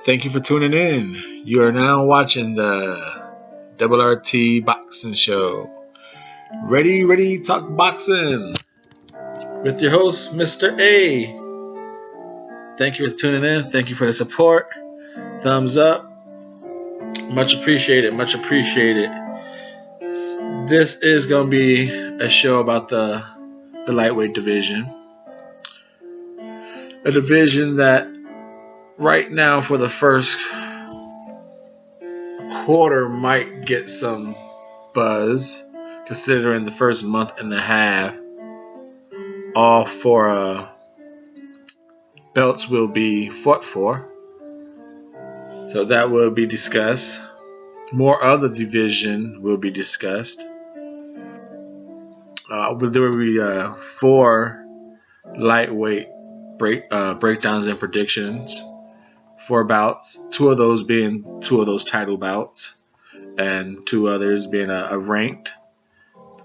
Thank you for tuning in. You are now watching the RRT Boxing Show. Ready, talk boxing with your host, Mr.A. Thank you for tuning in. Thank you for the support. Thumbs up. Much appreciated. Much appreciated. This is going to be a show about the lightweight division. A division that right now for the first quarter might get some buzz, considering the first month and a half all four belts will be fought for. So that will be discussed. More of the division will be discussed. There will be 4 lightweight breakdowns and predictions. 4 bouts, 2 of those being 2 of those title bouts, and 2 others being a ranked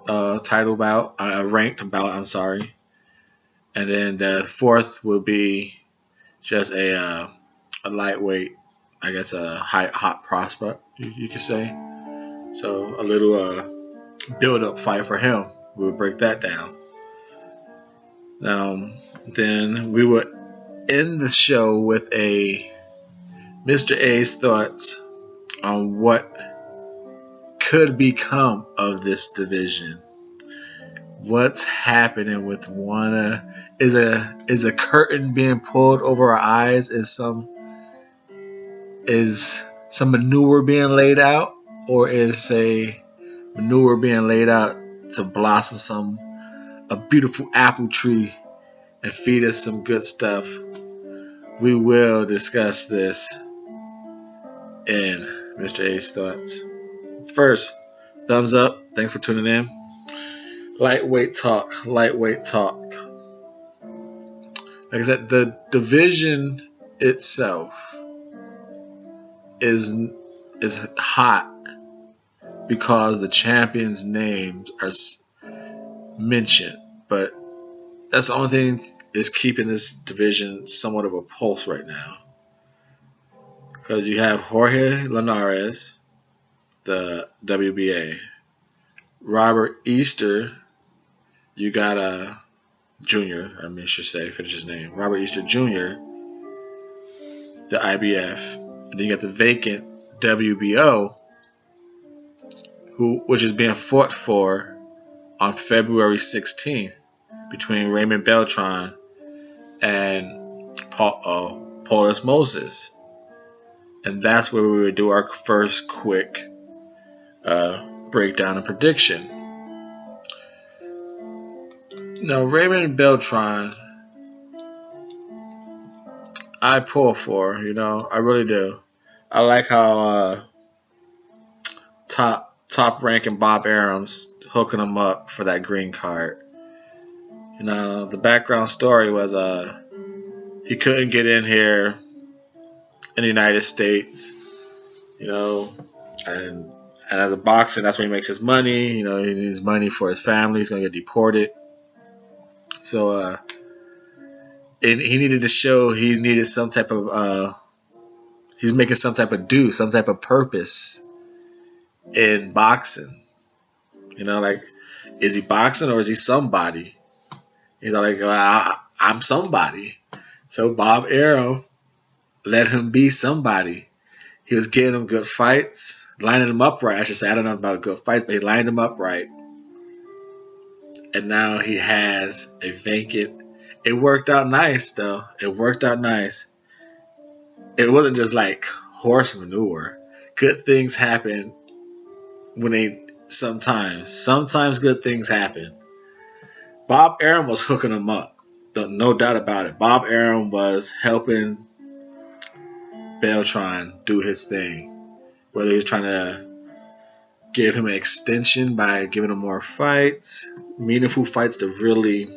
title bout, a ranked bout. I'm sorry, and then the 4th will be just a lightweight, I guess a hot prospect, you could say. So a little build-up fight for him. We'll break that down. Now, then we would end the show with a Mr.A.'s thoughts on what could become of this division. What's happening with one? Is a curtain being pulled over our eyes? Is some manure being laid out, or is a manure being laid out to blossom a beautiful apple tree and feed us some good stuff? We will discuss this in Mr.A.'s thoughts. First, thumbs up. Thanks for tuning in. Lightweight talk. Like I said, the division itself is hot because the champions' names are mentioned, but that's the only thing is keeping this division somewhat of a pulse right now. Because you have Jorge Linares, the WBA, Robert Easter, you got finish his name, Robert Easter Jr., the IBF, and then you got the vacant WBO, which is being fought for on February 16th between Raymond Beltran and Paulus Moses. And that's where we would do our first quick breakdown and prediction. Now, Raymond Beltran, I pull for, I really do. I like how top ranking Bob Arum's hooking him up for that green card. The background story was he couldn't get in here in the United States, and as a boxer, that's when he makes his money. He needs money for his family. He's gonna get deported, so and he needed to show he needed some type of he's making some type of some type of purpose in boxing. Like, is he boxing or is he somebody? He's like, I'm somebody. So Bob Arum let him be somebody. He was getting him good fights, lining him up right. I should say, I don't know about good fights, but he lined him up right. And now he has a vacant. It worked out nice, though. It worked out nice. It wasn't just like horse manure. Good things happen sometimes good things happen. Bob Arum was hooking him up. No doubt about it. Bob Arum was helping Beltran do his thing. Whether he was trying to give him an extension by giving him more fights, meaningful fights to really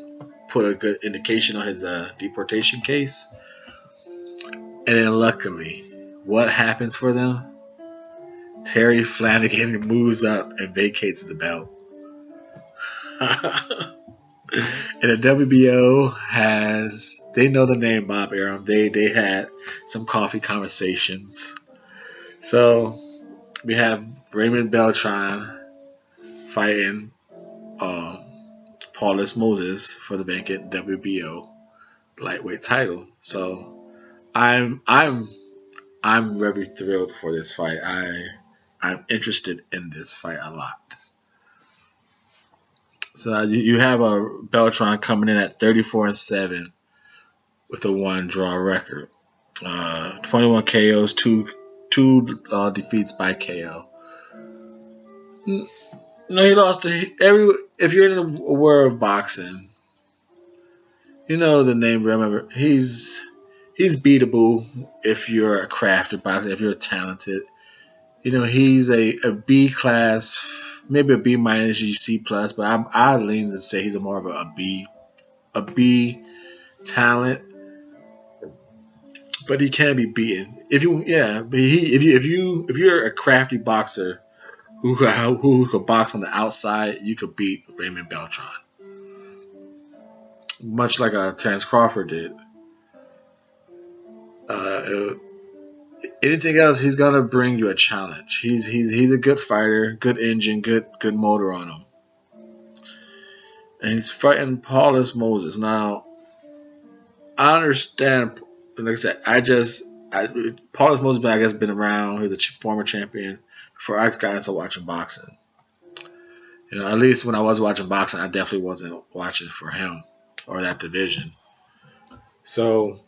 put a good indication on his deportation case. And then luckily, what happens for them? Terry Flanagan moves up and vacates the belt. And the WBO they know the name Bob Arum. They had some coffee conversations. So we have Raymond Beltran fighting Paulus Moses for the vacant WBO lightweight title. So I'm very thrilled for this fight. I'm interested in this fight a lot. So you have a Beltran coming in at 34-7 with a 1-draw record. 21 KOs, two defeats by KO. No, he lost to every. If you're in the world of boxing, you know the name. Remember, he's beatable if you're a crafted boxer. If you're talented, you know he's a B class, maybe a B minus, C plus. But I lean to say he's more of a B talent. But he can be beaten if you. Yeah, but if you're a crafty boxer who could box on the outside, you could beat Raymond Beltran. Much like Terence Crawford did. Anything else, he's gonna bring you a challenge. He's a good fighter, good engine, good motor on him, and he's fighting Paulus Moses. Now, I understand. Like I said, Paulus Moses, I guess, been around. He's a former champion before I got into watching boxing. You know, at least when I was watching boxing, I definitely wasn't watching for him or that division. So,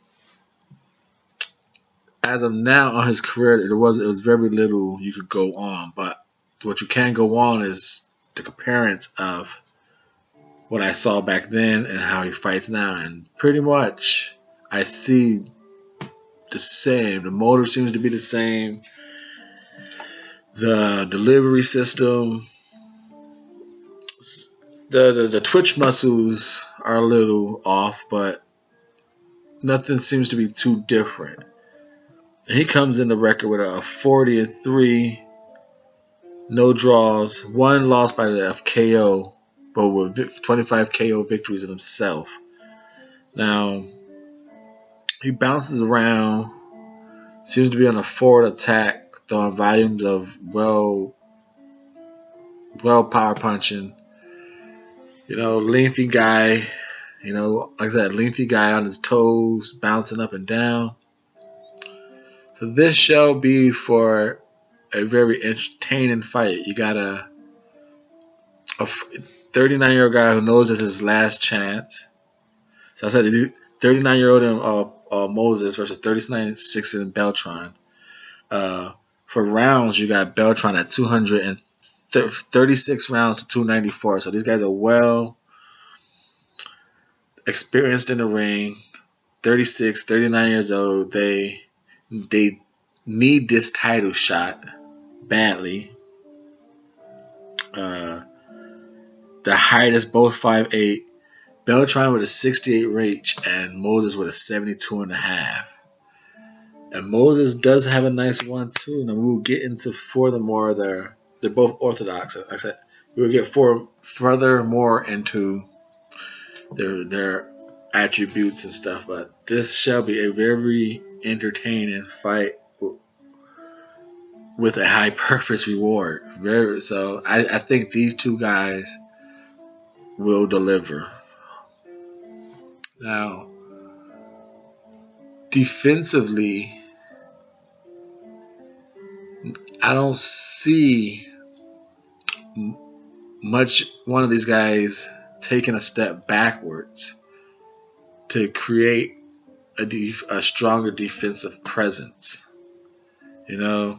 as of now on his career, it was very little you could go on. But what you can go on is the comparison of what I saw back then and how he fights now, and pretty much I see the same. The motor seems to be the same. The delivery system, the twitch muscles are a little off, but nothing seems to be too different. He comes in the record with a 40-3, no draws, 1 loss by the KO, but with 25 KO victories in himself. Now, he bounces around, seems to be on a forward attack, throwing volumes of well power punching. You know, lengthy guy. You know, like I said, lengthy guy on his toes, bouncing up and down. So this shall be for a very entertaining fight. You got a 39-year-old guy who knows it's his last chance. So I said 39-year-old Moses versus 39-6 Beltran. For rounds, you got Beltran at 236 rounds to 294. So these guys are well experienced in the ring. 36, 39 years old. They need this title shot badly. The height is both 5'8". Beltran with a 68 reach and Moses with a 72.5. And Moses does have a nice 1-2. Now we'll get into furthermore they're both orthodox. Like I said, we will get furthermore into their attributes and stuff, but this shall be a very entertaining fight with a high purpose reward. So I think these two guys will deliver. Now, defensively, I don't see much one of these guys taking a step backwards to create a stronger defensive presence. You know,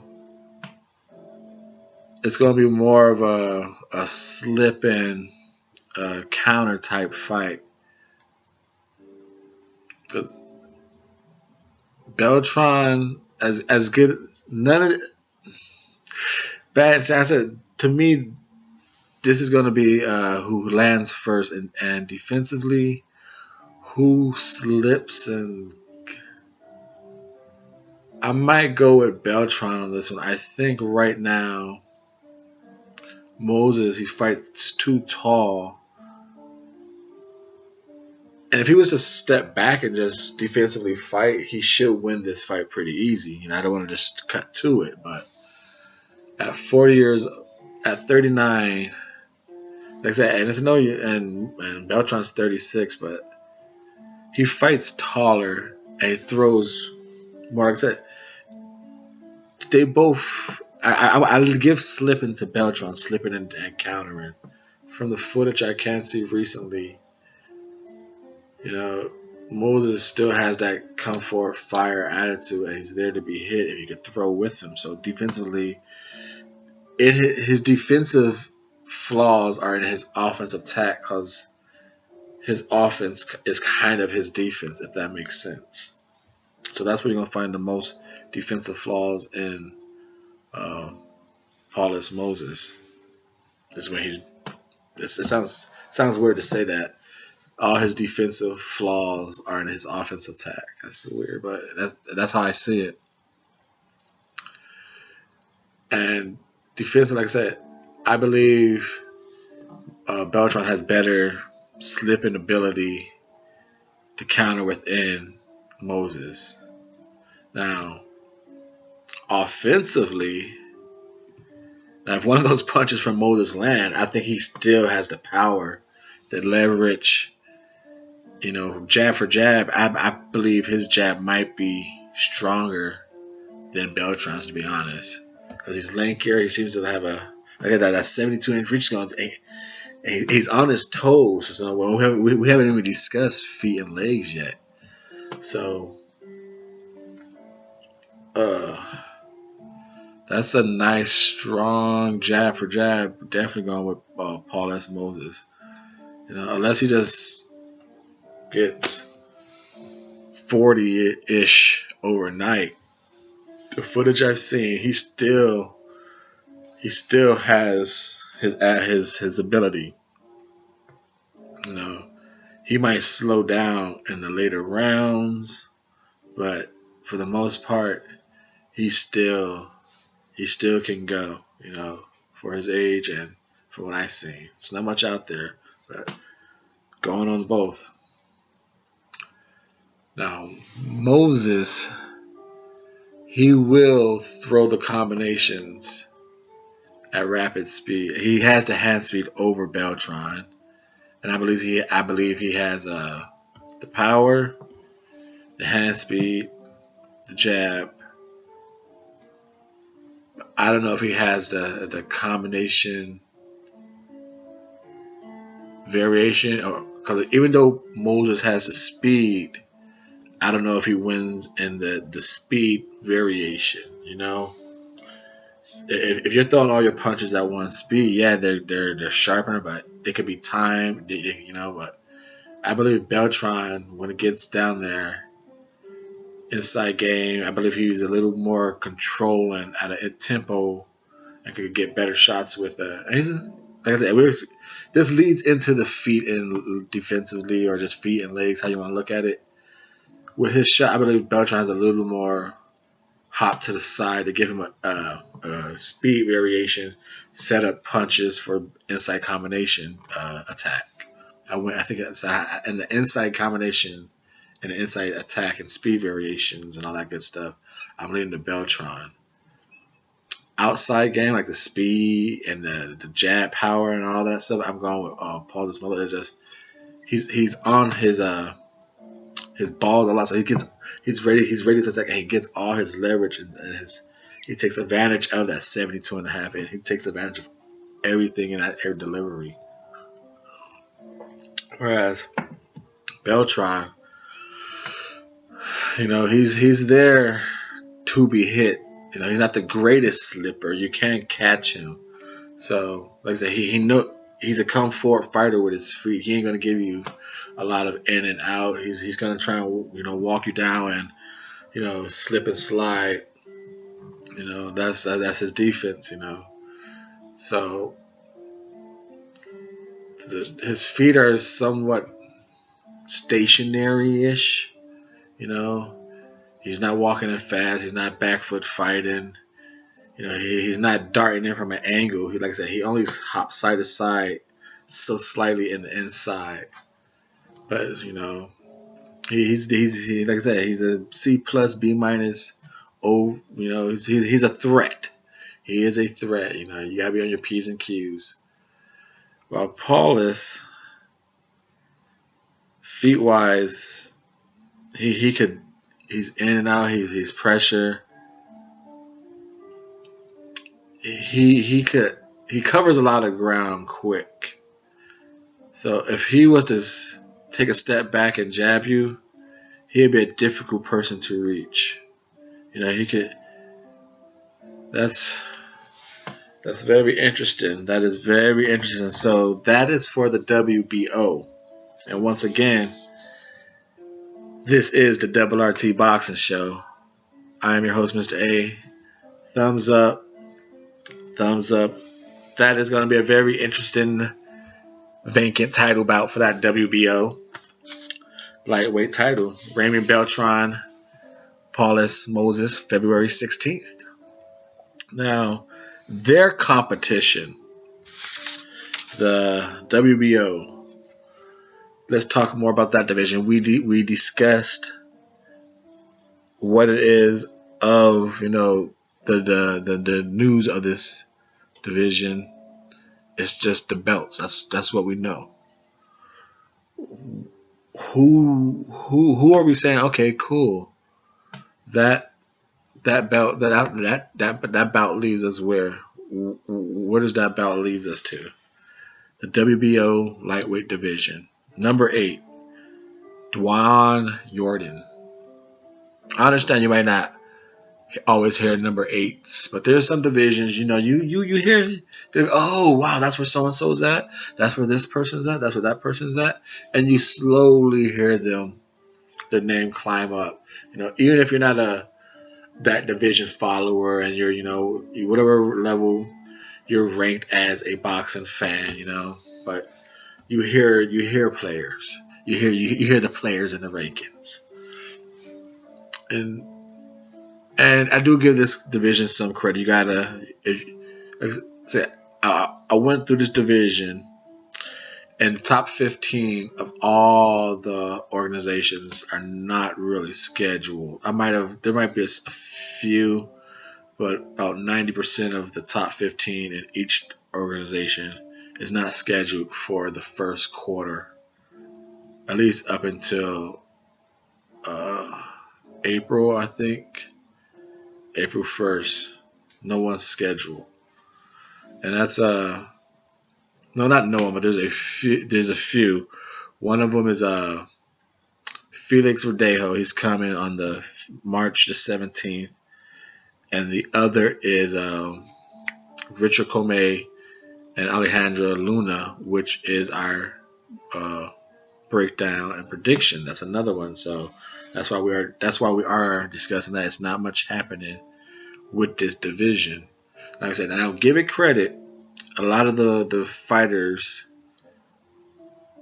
it's going to be more of a slip and counter type fight. Because Beltran, as good, none of bad. I said, to me, this is going to be who lands first, and defensively, who slips. And I might go with Beltran on this one. I think right now, Moses, he fights too tall And if he was to step back and just defensively fight, he should win this fight pretty easy. You know, I don't want to just cut to it, but at 40 years, at 39, like I said, and it's no, and Beltran's 36, but he fights taller and he throws more. Like I said, they both. I'll give slipping to Beltran, slipping and countering. From the footage I can see recently, you know, Moses still has that come forward fire attitude, and he's there to be hit if you could throw with him. So defensively, his defensive flaws are in his offensive attack, because his offense is kind of his defense, if that makes sense. So that's where you're gonna find the most defensive flaws in Paulus Moses. Is when he's. It sounds weird to say that. All his defensive flaws are in his offensive attack. That's weird, but that's how I see it. And defensive, like I said, I believe Beltran has better slipping ability to counter within Moses. Now, offensively, now if one of those punches from Moses land, I think he still has the power, the leverage. You know, jab for jab, I believe his jab might be stronger than Beltran's, to be honest, because he's lankier. He seems to have a look at that 72-inch reach going. He's on his toes. So we haven't even discussed feet and legs yet. So, that's a nice strong jab for jab. Definitely going with Paul S. Moses. You know, unless he just gets 40-ish overnight. The footage I've seen, he still has his ability. You know, he might slow down in the later rounds, but for the most part, he still can go. You know, for his age and for what I've seen, it's not much out there, but going on both. Now, Moses, he will throw the combinations at rapid speed. He has the hand speed over Beltran, and I believe he has the power, the hand speed, the jab. I don't know if he has the combination variation, or because even though Moses has the speed, I don't know if he wins in the speed variation. You know, if you're throwing all your punches at one speed, yeah, they're sharper, but they could be timed. You know, but I believe Beltran, when it gets down there, inside game, I believe he's a little more controlling at a tempo and could get better shots with and he's, like I said, this leads into the feet and defensively, or just feet and legs, how you want to look at it. With his shot, I believe Beltran has a little more hop to the side to give him a speed variation, set up punches for inside combination attack. I think it's in the inside combination and the inside attack and speed variations and all that good stuff. I'm leaning to Beltran. Outside game, like the speed and the jab power and all that stuff, I'm going with Paul Desmolo. It's just he's on his balls a lot, so he's ready to attack, and he gets all his leverage and he takes advantage of that 72.5, and he takes advantage of everything in that air delivery. Whereas Beltran, you know, he's there to be hit. You know, he's not the greatest slipper. You can't catch him. So, like I said, he's a come forward fighter with his feet. He ain't gonna give you a lot of in and out. He's gonna try and, you know, walk you down and, you know, slip and slide. You know, that's his defense. You know, so his feet are somewhat stationary-ish. You know, he's not walking in fast. He's not back foot fighting. You know, he's not darting in from an angle. Like I said, he only hops side to side so slightly in the inside. but you know, he's like I said, he's a C plus B minus. Oh, you know, he's a threat. He is a threat. You know, you gotta be on your P's and Q's. While Paulus, feet wise, he's in and out. He's pressure. He covers a lot of ground quick. So if he was to take a step back and jab you, he'd be a difficult person to reach. You know, he could. That's very interesting. That is very interesting. So that is for the WBO. And once again, this is the Double RT Boxing Show. I am your host, Mr.A. Thumbs up. Thumbs up. That is going to be a very interesting vacant title bout for that WBO lightweight title. Raymond Beltran, Paulus Moses, February 16th. Now, their competition, the WBO. Let's talk more about that division. We discussed what it is of, you know, the news of this division. It's just the belts. That's what we know. Who are we saying? Okay, cool. That belt that bout leaves us where? Where does that bout leaves us to? The WBO lightweight division. Number 8, Dwan Jordan. I understand you might not always hear number 8s, but there's some divisions, you know, you hear, oh wow, that's where so and so's at, that's where this person's at, that's where that person's at, and you slowly hear their name climb up. You know, even if you're not that division follower, and you're, you know, whatever level you're ranked as a boxing fan, you know, but you hear players, you hear the players in the rankings, and I do give this division some credit. You gotta, I went through this division, and the top 15 of all the organizations are not really scheduled. There might be a few, but about 90% of the top 15 in each organization is not scheduled for the first quarter, at least up until April, I think. April 1st, no one's scheduled, and that's no, not no one, but there's a few. One of them is Felix Verdejo. He's coming on the March the 17th, and the other is Richard Commey and Alejandra Luna, which is our breakdown and prediction. That's another one. So that's why we are discussing that. It's not much happening with this division. Like I said, now give it credit. A lot of the fighters,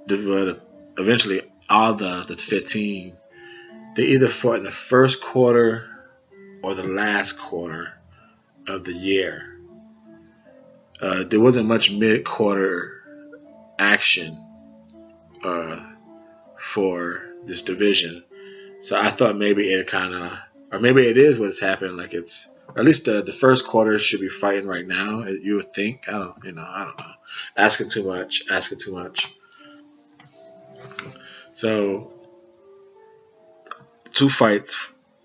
eventually all the 15, they either fought in the first quarter or the last quarter of the year. There wasn't much mid-quarter action for this division. So I thought maybe it or maybe it is what's happened. Like it's, or at least the first quarter should be fighting right now. You would think. I don't know. Asking too much. So 2 fights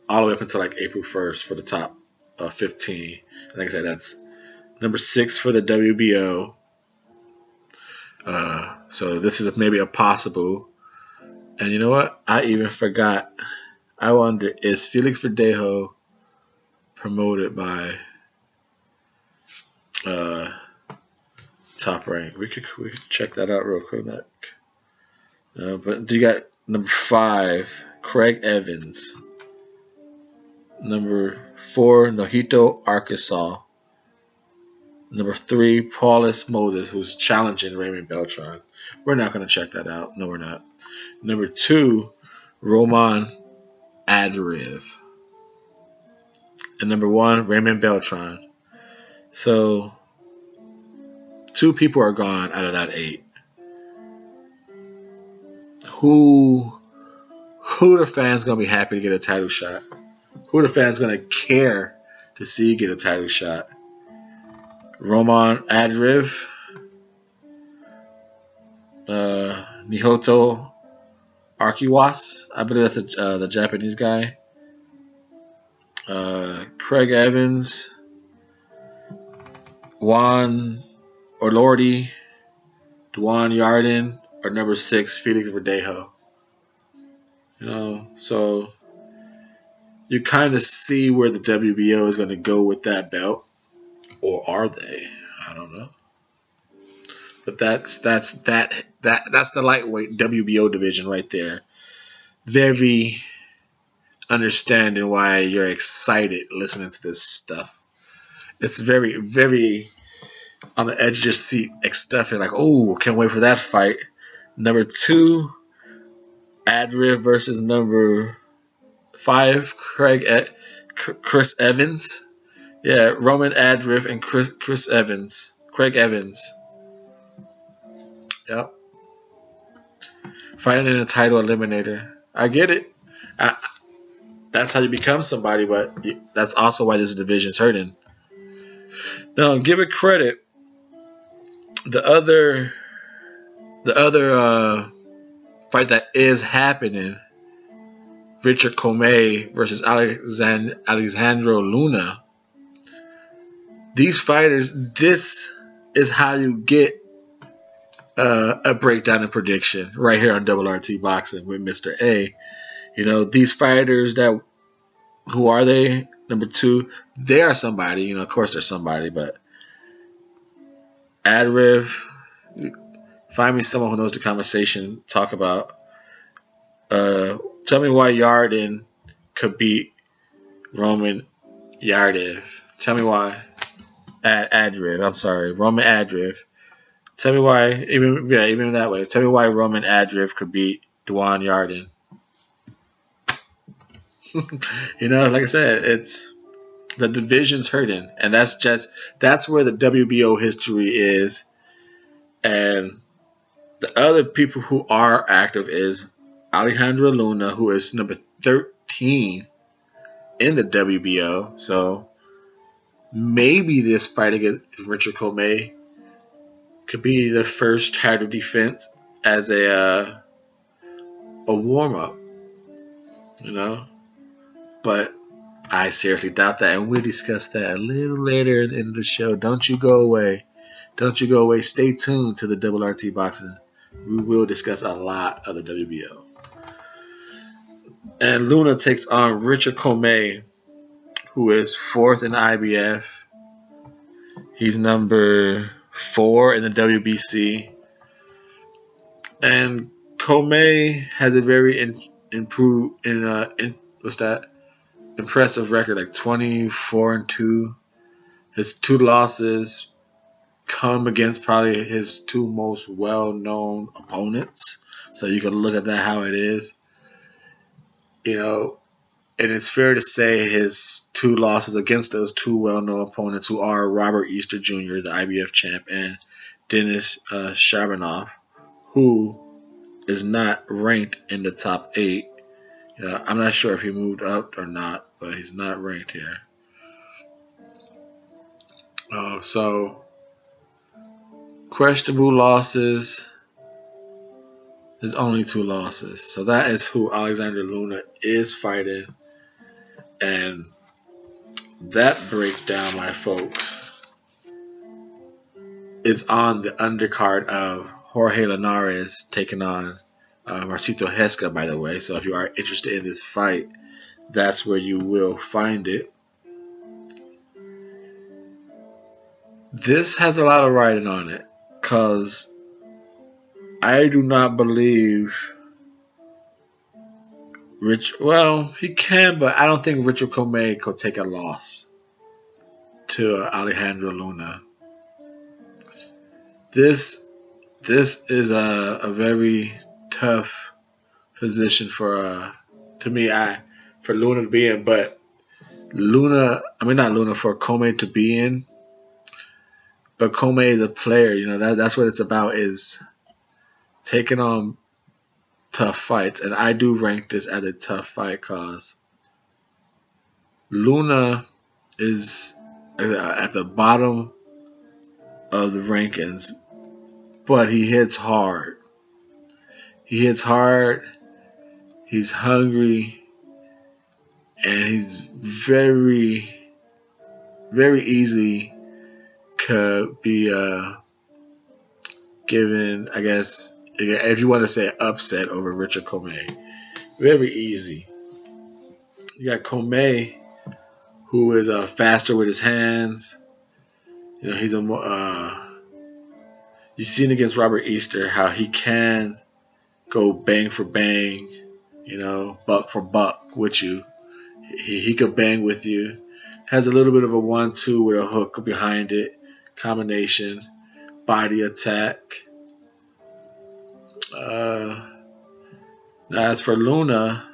all the way up until like April 1st for the top 15. Like I said, that's number 6 for the WBO. So this is maybe a possible. And you know what? I even forgot. I wonder, is Felix Verdejo promoted by Top Rank? We could check that out real quick. But you got number 5, Craig Evans. Number 4, Nojito Arkansas. Number 3, Paulus Moses, who's challenging Raymond Beltran. We're not going to check that out. No, we're not. Number 2, Roman Adrev. And number 1, Raymond Beltran. So 2 people are gone out of that 8. who the fans gonna be happy to get a title shot? Who the fans gonna care to see get a title shot? Roman Adriv, Nihoto Arkiwas, I believe that's the Japanese guy. Craig Evans, Juan Orlordi, Dwan Yarden, or number 6, Felix Verdejo. You know, so you kind of see where the WBO is going to go with that belt, or are they? I don't know. But that's the lightweight WBO division right there. Very understanding why you're excited listening to this stuff. It's very, very on the edge of your seat stuff. You're like, oh, can't wait for that fight. Number 2, Adriv versus number 5, Chris Evans. Yeah, Roman Adriv and Chris Evans. Craig Evans. Yep. Fighting in a title eliminator. I get it. That's how you become somebody, but that's also why this division's hurting. Now, give it credit. The other fight that is happening, Richard Commey versus Alexandro Luna. These fighters, this is how you get a breakdown and prediction right here on Double RT Boxing with Mr. A. You know, these fighters who are they? Number 2, they are somebody. You know, of course they're somebody, but Adriv, find me someone who knows the conversation. Talk about. Tell me why Yarden could beat Roman Yardev. Tell me why. Adriv. I'm sorry, Roman Adriv. Tell me why. Even that way. Tell me why Roman Adriv could beat Dwan Yarden. You know, like I said, it's the division's hurting, and that's where the WBO history is. And the other people who are active is Alejandro Luna, who is number 13 in the WBO. So maybe this fight against Richard Commey could be the first title defense as a warm up. You know. But I seriously doubt that, and we'll discuss that a little later in the show. Don't you go away. Don't you go away. Stay tuned to the Double RT Boxing. We will discuss a lot of the WBO. And Luna takes on Richard Commey, who is 4th in the IBF. He's number 4 in the WBC. And Commey has a very impressive record, like 24-2. His 2 losses come against probably his 2 most well-known opponents. So you can look at that how it is. You know, and it's fair to say his 2 losses against those 2 well-known opponents, who are Robert Easter Jr., the IBF champ, and Denis Shabanov, who is not ranked in the top 8. I'm not sure if he moved up or not, but he's not ranked here. So, questionable losses. There's only 2 losses. So that is who Alexander Luna is fighting. And that breakdown, my folks, is on the undercard of Jorge Linares taking on Marcito Hesca, by the way. So if you are interested in this fight, that's where you will find it. This has a lot of writing on it, because I do not believe he can, but I don't think Richard Commey could take a loss to Alejandro Luna. This is a very tough position for Luna to be in, but for Commey to be in. But Commey is a player, you know, that's what it's about, is taking on tough fights, and I do rank this as a tough fight because Luna is at the bottom of the rankings, but he hits hard. He hits hard. He's hungry, and he's very, very easy could be given, I guess, if you want to say upset over Richard Commey. Very easy. You got Commey, who is faster with his hands. You know, he's a you've seen against Robert Easter how he can go bang for bang, you know, buck for buck with you. He could bang with you. Has a little bit of a 1-2 with a hook behind it. Combination. Body attack. Now as for Luna,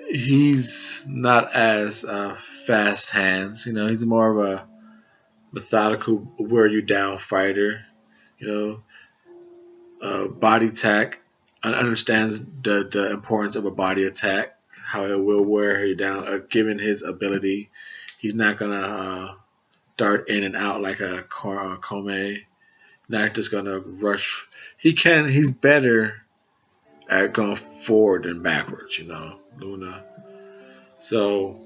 he's not as fast hands. You know, he's more of a methodical, wear you down fighter. You know, body attack. Understands the importance of a body attack, how it will wear you down. Given his ability, he's not gonna dart in and out like a Commey. Not just gonna rush. He's better at going forward than backwards, you know, Luna. So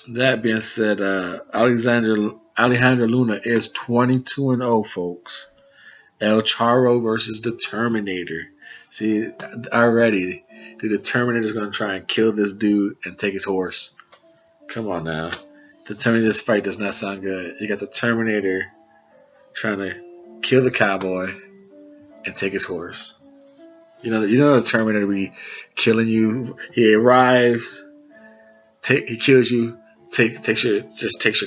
that being said, Alejandro Luna is 22-0, folks. El Charro versus the Terminator. See, already the Terminator is gonna try and kill this dude and take his horse. Come on now. The Terminator, this fight does not sound good. You got the Terminator trying to kill the cowboy and take his horse. You know the Terminator be killing you. He arrives, he kills you, takes your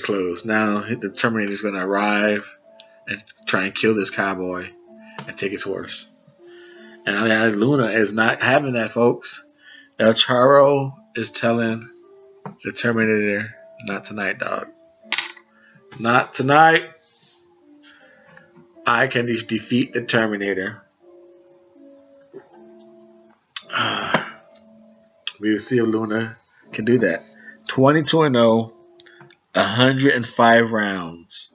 clothes. Now the Terminator is gonna arrive and try and kill this cowboy and take his horse. And Luna is not having that, folks. El Charro is telling the Terminator, not tonight, dog. Not tonight. I can defeat the Terminator. We will see if Luna can do that. 22-0, 105 rounds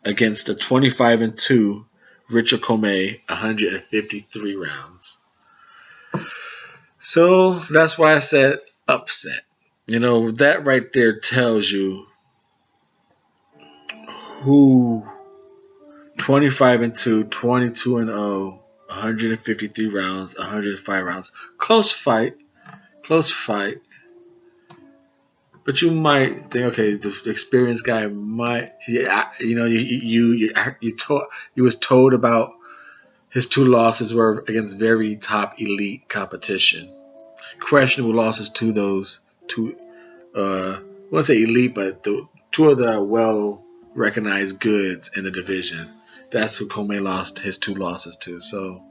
against the 25-2 Richard Commey, 153 rounds. So that's why I said upset. You know, that right there tells you who 25-2, 22-0, 153 rounds, 105 rounds. Close fight. But you might think, okay, the experienced guy might, you know, you was told about his 2 losses were against very top elite competition. Questionable losses to those 2, I won't say elite, but 2 of the well-recognized goods in the division. That's who Commey lost his 2 losses to. So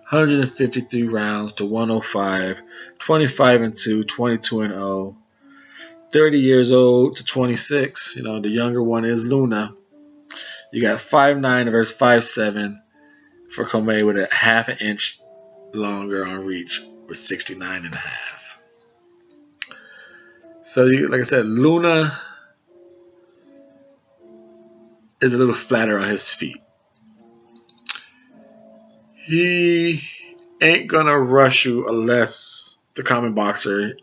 153 rounds to 105, 25-2, 22-0. 30 years old to 26. You know, the younger one is Luna. You got 5'9" versus 5'7" for Commey with a half an inch longer on reach with 69.5. So, like I said, Luna is a little flatter on his feet. He ain't gonna rush you unless the common boxer,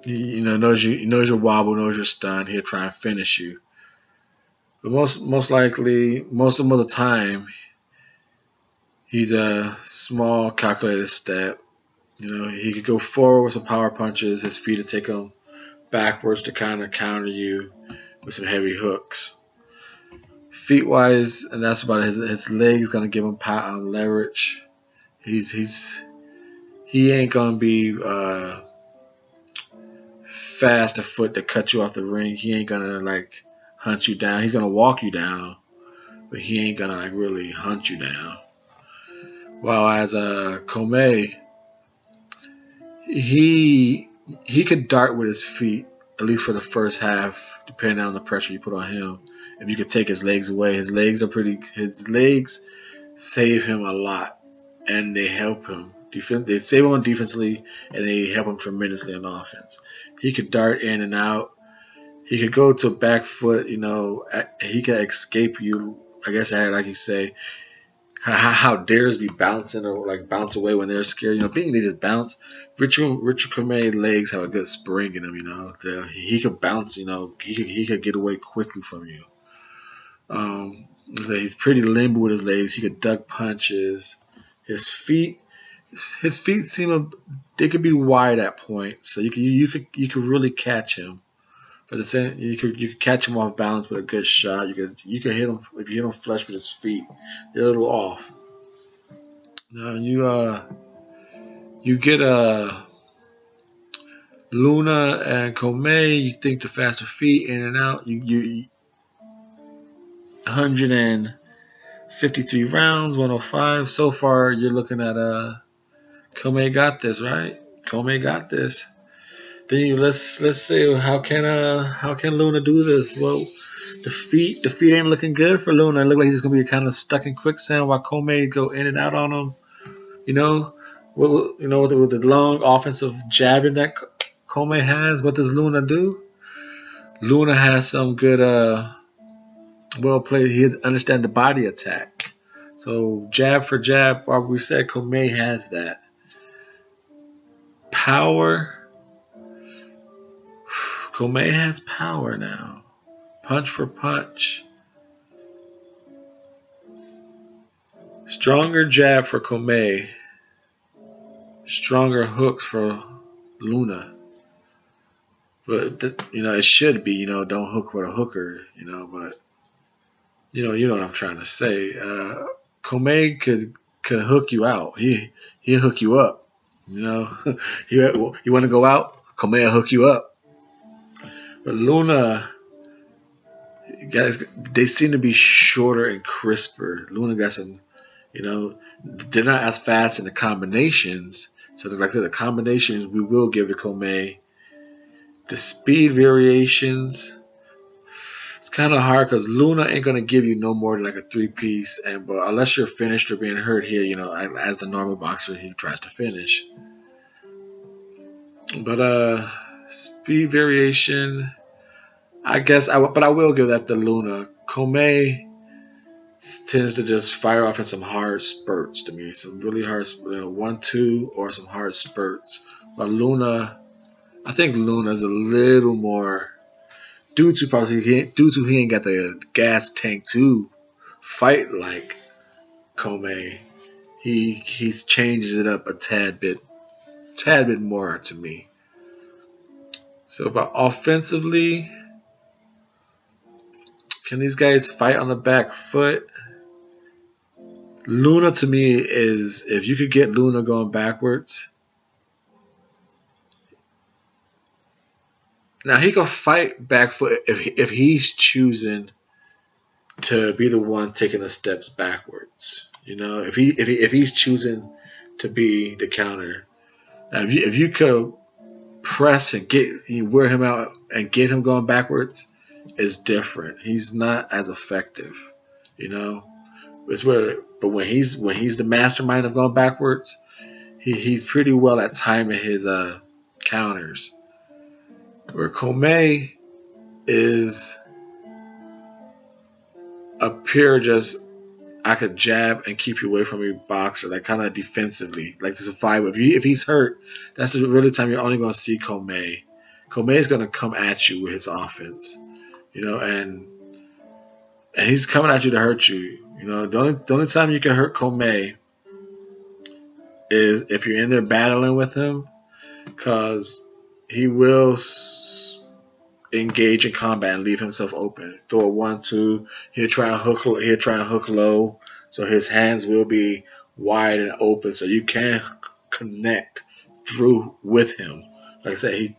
you know, knows your wobble, knows your stun. He'll try and finish you. But most likely, most of the time, he's a small, calculated step. You know, he could go forward with some power punches. His feet will take him backwards to kind of counter you with some heavy hooks. Feet wise, and that's about it. His legs gonna give him leverage. He ain't gonna be fast afoot to cut you off the ring. He ain't gonna like hunt you down. He's gonna walk you down, but he ain't gonna like really hunt you down. While as Commey, he could dart with his feet, at least for the first half, depending on the pressure you put on him. If you could take his legs away, his legs save him a lot and they help him. They save him on defensively, and they help him tremendously on offense. He could dart in and out. He could go to a back foot. He could escape you. I guess like you say, how dares be bouncing or like bounce away when they're scared. Being they just bounce. Richard Commey legs have a good spring in him. He could bounce. He could get away quickly from you. He's pretty limber with his legs. He could duck punches. His feet they could be wide at points, so you could really catch him. But you could catch him off balance with a good shot. You could hit him if you hit him flush with his feet. They're a little off. Now you get Luna and Commey. You think the faster feet in and out. You 153 rounds, 105 so far. You're looking at Commey got this, right? Commey got this. Then let's say how can Luna do this? Well, the feet ain't looking good for Luna. It look like he's gonna be kind of stuck in quicksand while Commey go in and out on him. With the long offensive jabbing that Commey has. What does Luna do? Luna has some good well played. He understands the body attack. So jab for jab, while we said Commey has that. Power. Commey has power now. Punch for punch. Stronger jab for Commey. Stronger hook for Luna. But it should be, don't hook with a hooker, but you know what I'm trying to say. Commey could hook you out. He'll hook you up. You want to go out? Commey will hook you up. But Luna, guys, they seem to be shorter and crisper. Luna got some, they're not as fast in the combinations. So like I said, the combinations we will give to Commey. The speed variations, it's kind of hard because Luna ain't going to give you no more than like a 3-piece. But unless you're finished or being hurt here, as the normal boxer, he tries to finish. But speed variation, I guess, I will give that to Luna. Commey tends to just fire off in some hard spurts to me. Some really hard, 1-2 or some hard spurts. But Luna, I think Luna's a little more, due to he ain't got the gas tank to fight like Commey. He changes it up a tad bit more to me. So, but offensively, can these guys fight on the back foot? Luna to me is, if you could get Luna going backwards. Now he can fight back foot if he's choosing to be the one taking the steps backwards. If he's choosing to be the counter. Now if you could press and wear him out and get him going backwards, is different. He's not as effective, But when he's the mastermind of going backwards, he's pretty well at timing his counters. Where Commey is a pure just, I could jab and keep you away from your boxer, like kind of defensively, like to survive. If he's hurt, that's the really time you're only going to see Commey. Commey is going to come at you with his offense, and he's coming at you to hurt you. The only time you can hurt Commey is if you're in there battling with him, because he will engage in combat and leave himself open. Throw a 1-2. He'll try and hook low, so his hands will be wide and open, so you can connect through with him. Like I said,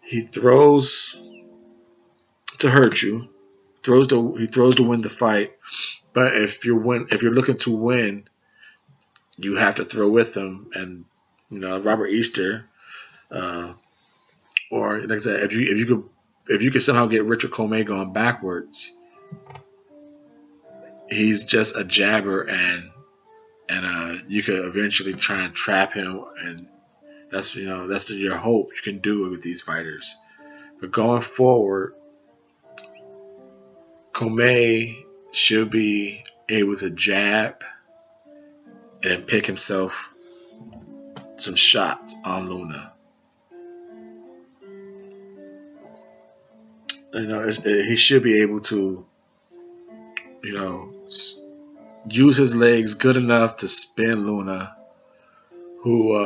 he throws to hurt you. He throws to win the fight. But if you're looking to win, you have to throw with him. And Robert Easter, or like I said, if you could somehow get Richard Commey going backwards, he's just a jabber, and and you could eventually try and trap him, and that's your hope. You can do it with these fighters. But going forward, Commey should be able to jab and pick himself some shots on Luna. He should be able to, use his legs good enough to spin Luna, who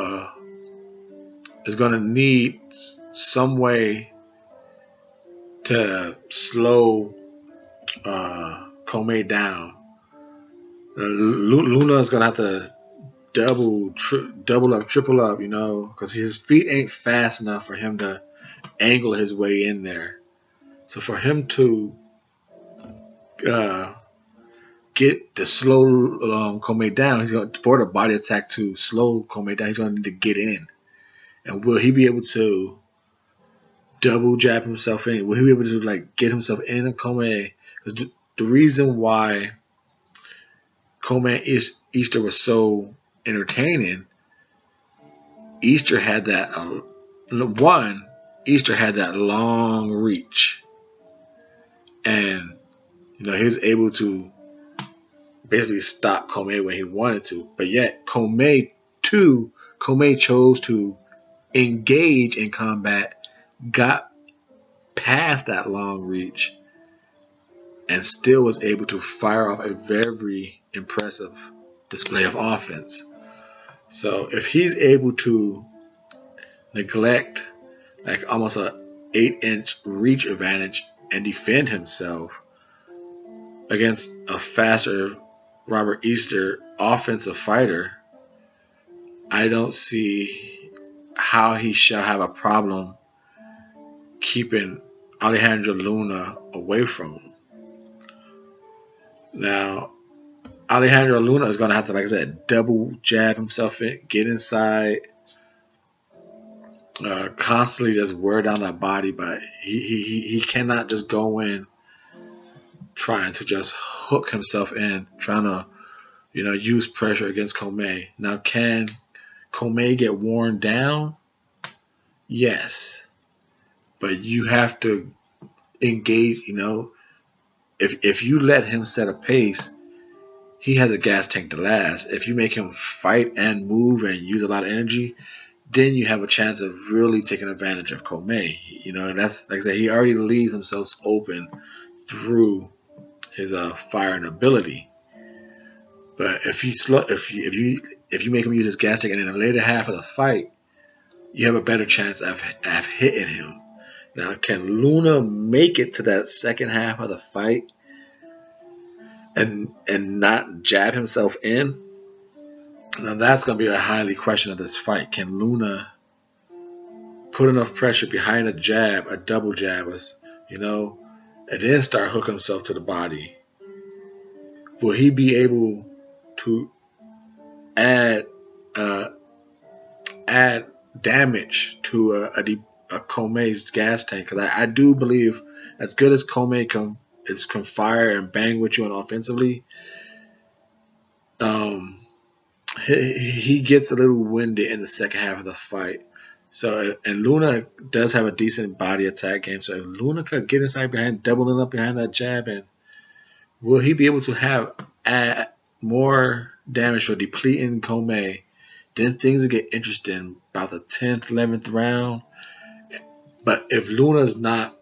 is going to need some way to slow Commey down. Luna is going to have to double up, triple up, because his feet ain't fast enough for him to angle his way in there. So for him to get the slow Commey down, he's going for the body attack to slow Commey down. He's going to need to get in, and will he be able to double jab himself in? Will he be able to get himself in a Commey? Because the reason why Commey Easter was so entertaining, Easter had that Easter had that long reach, and he was able to basically stop Commey when he wanted to. But yet Commey chose to engage in combat, got past that long reach, and still was able to fire off a very impressive display of offense. So if he's able to neglect almost a 8-inch reach advantage and defend himself against a faster Robert Easter offensive fighter, I don't see how he shall have a problem keeping Alejandro Luna away from him. Now, Alejandro Luna is going to have to, like I said, double jab himself in, get inside, constantly just wear down that body, but he cannot just go in trying to just hook himself in, trying to use pressure against Commey. Now, can Commey get worn down? Yes, but you have to engage. If you let him set a pace, he has a gas tank to last. If you make him fight and move and use a lot of energy, then you have a chance of really taking advantage of Commey. That's like I said, he already leaves himself open through his firing ability. But if you make him use his gas tank, and in the later half of the fight, you have a better chance of hitting him. Now, can Luna make it to that second half of the fight and not jab himself in? Now that's going to be a highly question of this fight. Can Luna put enough pressure behind a jab, a double jab, and then start hooking himself to the body? Will he be able to add damage to a Commey's gas tank? Because I do believe, as good as Commey can fire and bang with you on offensively, he gets a little winded in the second half of the fight. So, and Luna does have a decent body attack game. So if Luna could get inside behind, doubling up behind that jab, and will he be able to add more damage for depleting Commey? Then things will get interesting about the 10th, 11th round. But if Luna's not,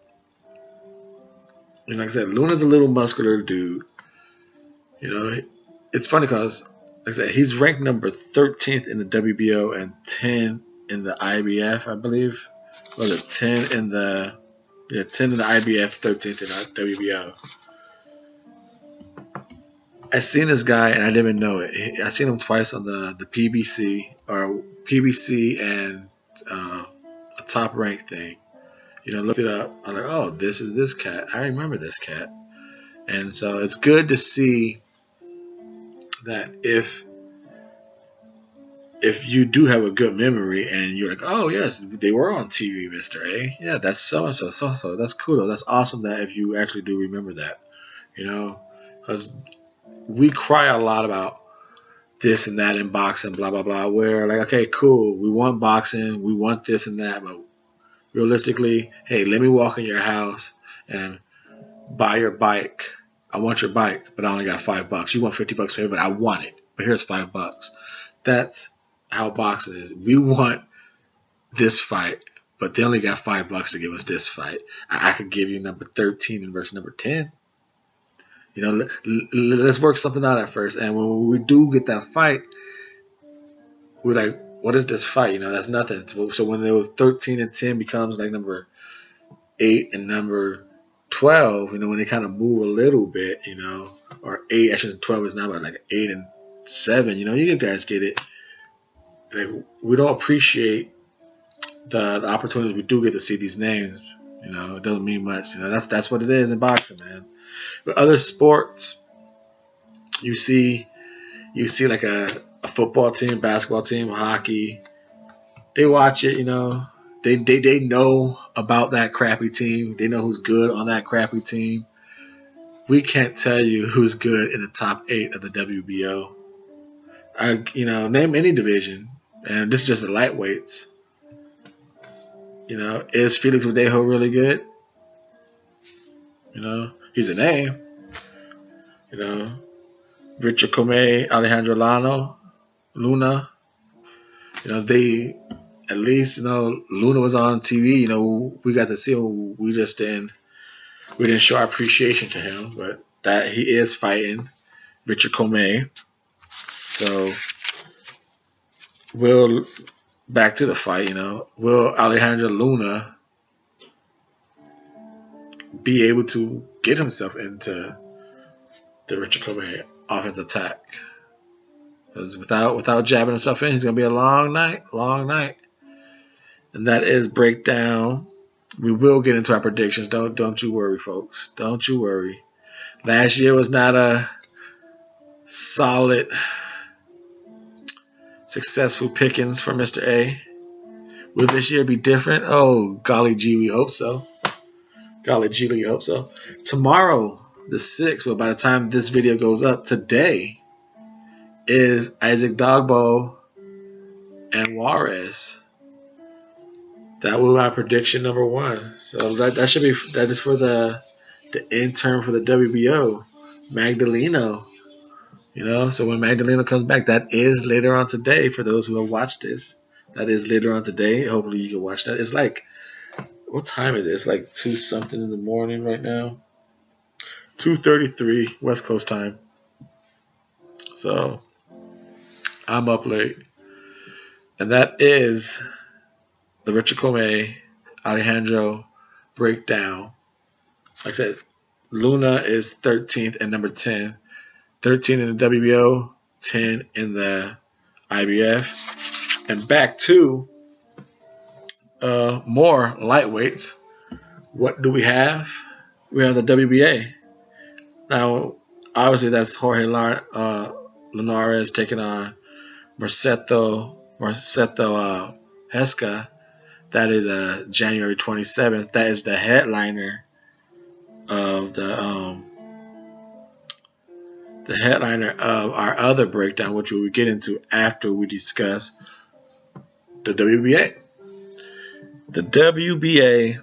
like I said, Luna's a little muscular dude. It's funny because, like I said, he's ranked number 13th in the WBO and 10 in the IBF, I believe. Was it 10 in the 10 in the IBF, 13th in the WBO. I seen this guy and I didn't even know it. I seen him twice on the PBC and a top ranked thing. Looked it up. I'm like, oh, this is this cat. I remember this cat. And so it's good to see that if you do have a good memory and you're like, oh yes, they were on TV, Mr.A. Yeah, that's so and so. That's cool. That's awesome that if you actually do remember that, because we cry a lot about this and that in boxing, blah blah blah. Where like, okay, cool, we want boxing, we want this and that, but realistically, hey, let me walk in your house and buy your bike. I want your bike, but I only got $5. You want $50 for it, but I want it. But here's $5. That's how boxing is. We want this fight, but they only got $5 to give us this fight. I could give you number 13 and versus number 10. You know, let's work something out at first. And when we do get that fight, we're like, what is this fight? You know, that's nothing. So when there was 13 and 10 becomes like number 8 and number 12, you know, when they kind of move a little bit, you know, or 8, actually 12 is now about like 8 and 7, you know, you guys get it. Like, we don't appreciate the opportunities we do get to see these names. You know, it doesn't mean much. You know, that's what it is in boxing, man. But other sports, you see like a football team, basketball team, hockey. They watch it, you know. They know about that crappy team. They know who's good on that crappy team. We can't tell you who's good in the top 8 of the WBO. You know, name any division, and this is just the lightweights. You know, is Felix Verdejo really good? You know, he's a name. You know, Richard Commey, Alejandro Luna. You know, they at least, you know, Luna was on TV. You know, we got to see him. We didn't show our appreciation to him, but that he is fighting Richard Commey. So back to the fight, you know, will Alejandro Luna be able to get himself into the Richard Commey offense attack? Because without jabbing himself in, he's going to be a long night. And that is breakdown. We will get into our predictions. Don't you worry, folks. Don't you worry. Last year was not a solid, successful pickings for Mr. A. Will this year be different? Oh, golly gee, we hope so. Golly gee, we hope so. Tomorrow, the 6th, well, by the time this video goes up, today is Isaac Dogbo and Juarez. That will be my prediction number 1. So that is for the intern for the WBO, Magdaleno. You know, so when Magdaleno comes back, that is later on today. For those who have watched this, that is later on today. Hopefully you can watch that. It's like, what time is it? It's like 2 something in the morning right now. 2:33 West Coast time. So I'm up late. And that is the Richard Commey Alejandro breakdown. Like I said, Luna is 13th and number 10. 13 in the WBO, 10 in the IBF. And back to more lightweights. What do we have? We have the WBA. Now, obviously, that's Jorge Linares taking on Marceto Hesca. That is January 27th. That is the headliner of our other breakdown, which we will get into after we discuss the WBA. The WBA,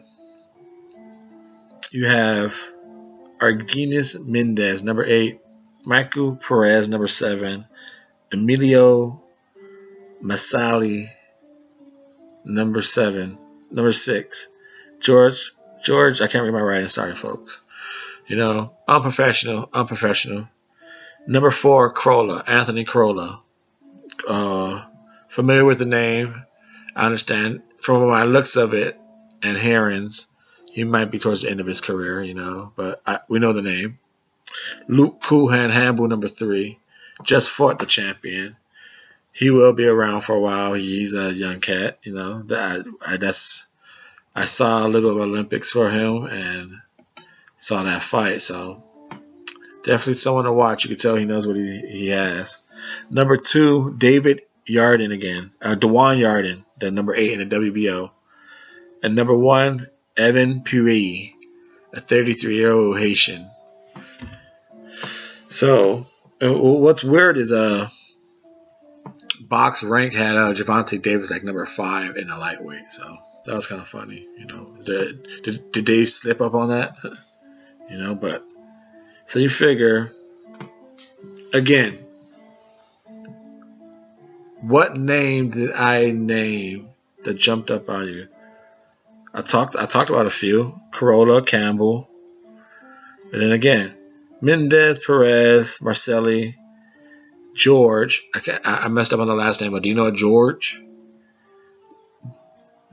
you have Arguines Mendez, number 8, Michael Perez, number 7, Emilio Masali, number 6, George, I can't read my writing, sorry folks. You know, unprofessional. Number 4, Crolla, Anthony Crolla. Familiar with the name. I understand from my looks of it and hearings, he might be towards the end of his career, you know, but we know the name. Luke Kuhan Hambu, number 3, just fought the champion. He will be around for a while. He's a young cat, you know. I saw a little of Olympics for him and saw that fight, so definitely someone to watch. You can tell he knows what he has. Number 2, David Yarden again. Dewan Yarden, the number 8 in the WBO. And number 1, Evan Puri, a 33-year-old Haitian. So, what's weird is box rank had Gervonta Davis like number 5 in the lightweight, so that was kind of funny. You know, did they slip up on that? You know, but so you figure again. What name did I name that jumped up on you? I talked about a few. Corolla, Campbell. And then again, Mendez, Perez, Marcelli, George. I messed up on the last name, but do you know George?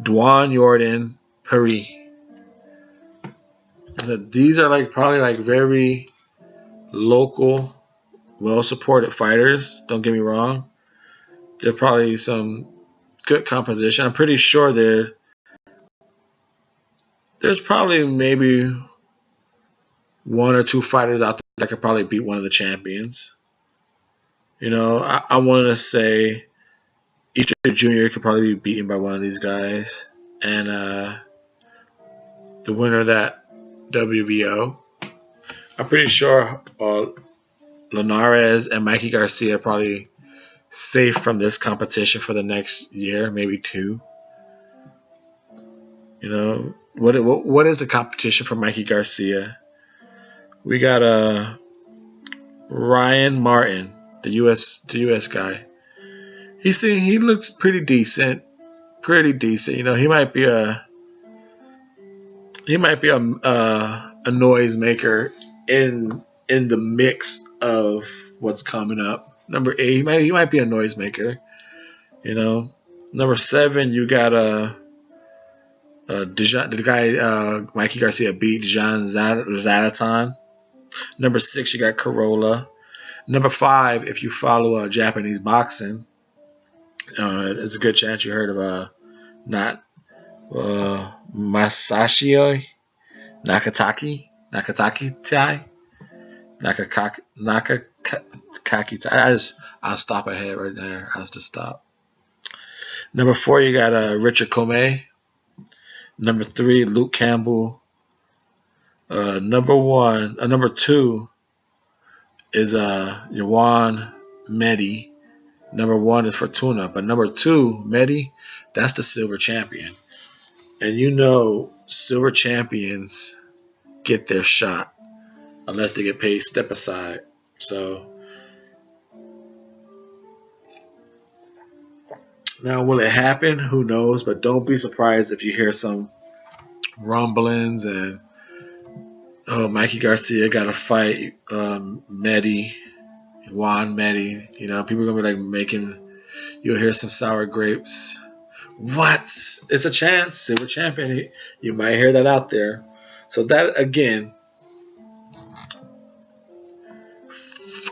Dwan, Jordan, Paris. These are like probably like very local, well-supported fighters. Don't get me wrong. They're probably some good competition. I'm pretty sure there's probably maybe 1 or 2 fighters out there that could probably beat one of the champions. You know, I want to say Easter Jr. could probably be beaten by one of these guys. And the winner of that WBO. I'm pretty sure Linares and Mikey Garcia are probably safe from this competition for the next year, maybe 2. You know, what is the competition for Mikey Garcia? We got Ryan Martin, the US guy. He looks pretty decent. You know, he might be a noisemaker in the mix of what's coming up. Number 8, he might be a noisemaker. You know, number 7, you got the guy Mikey Garcia beat Dejan Zlatan. Number 6, you got Corolla. Number 5, if you follow Japanese boxing, it's a good chance you heard of Masashi Nakataki Tai. I'll stop ahead right there. I'll just stop. Number 4, you got Richard Commey. Number 3, Luke Campbell. Number 2 is Yuan Medi. Number 1 is Fortuna, but number 2, Medi, that's the silver champion. And you know, silver champions get their shot unless they get paid step aside. So now, will it happen? Who knows? But don't be surprised if you hear some rumblings and Mikey Garcia got to fight Juan Medi. You know, people are gonna be like you'll hear some sour grapes. What? It's a chance. Silver champion. You might hear that out there. So that again,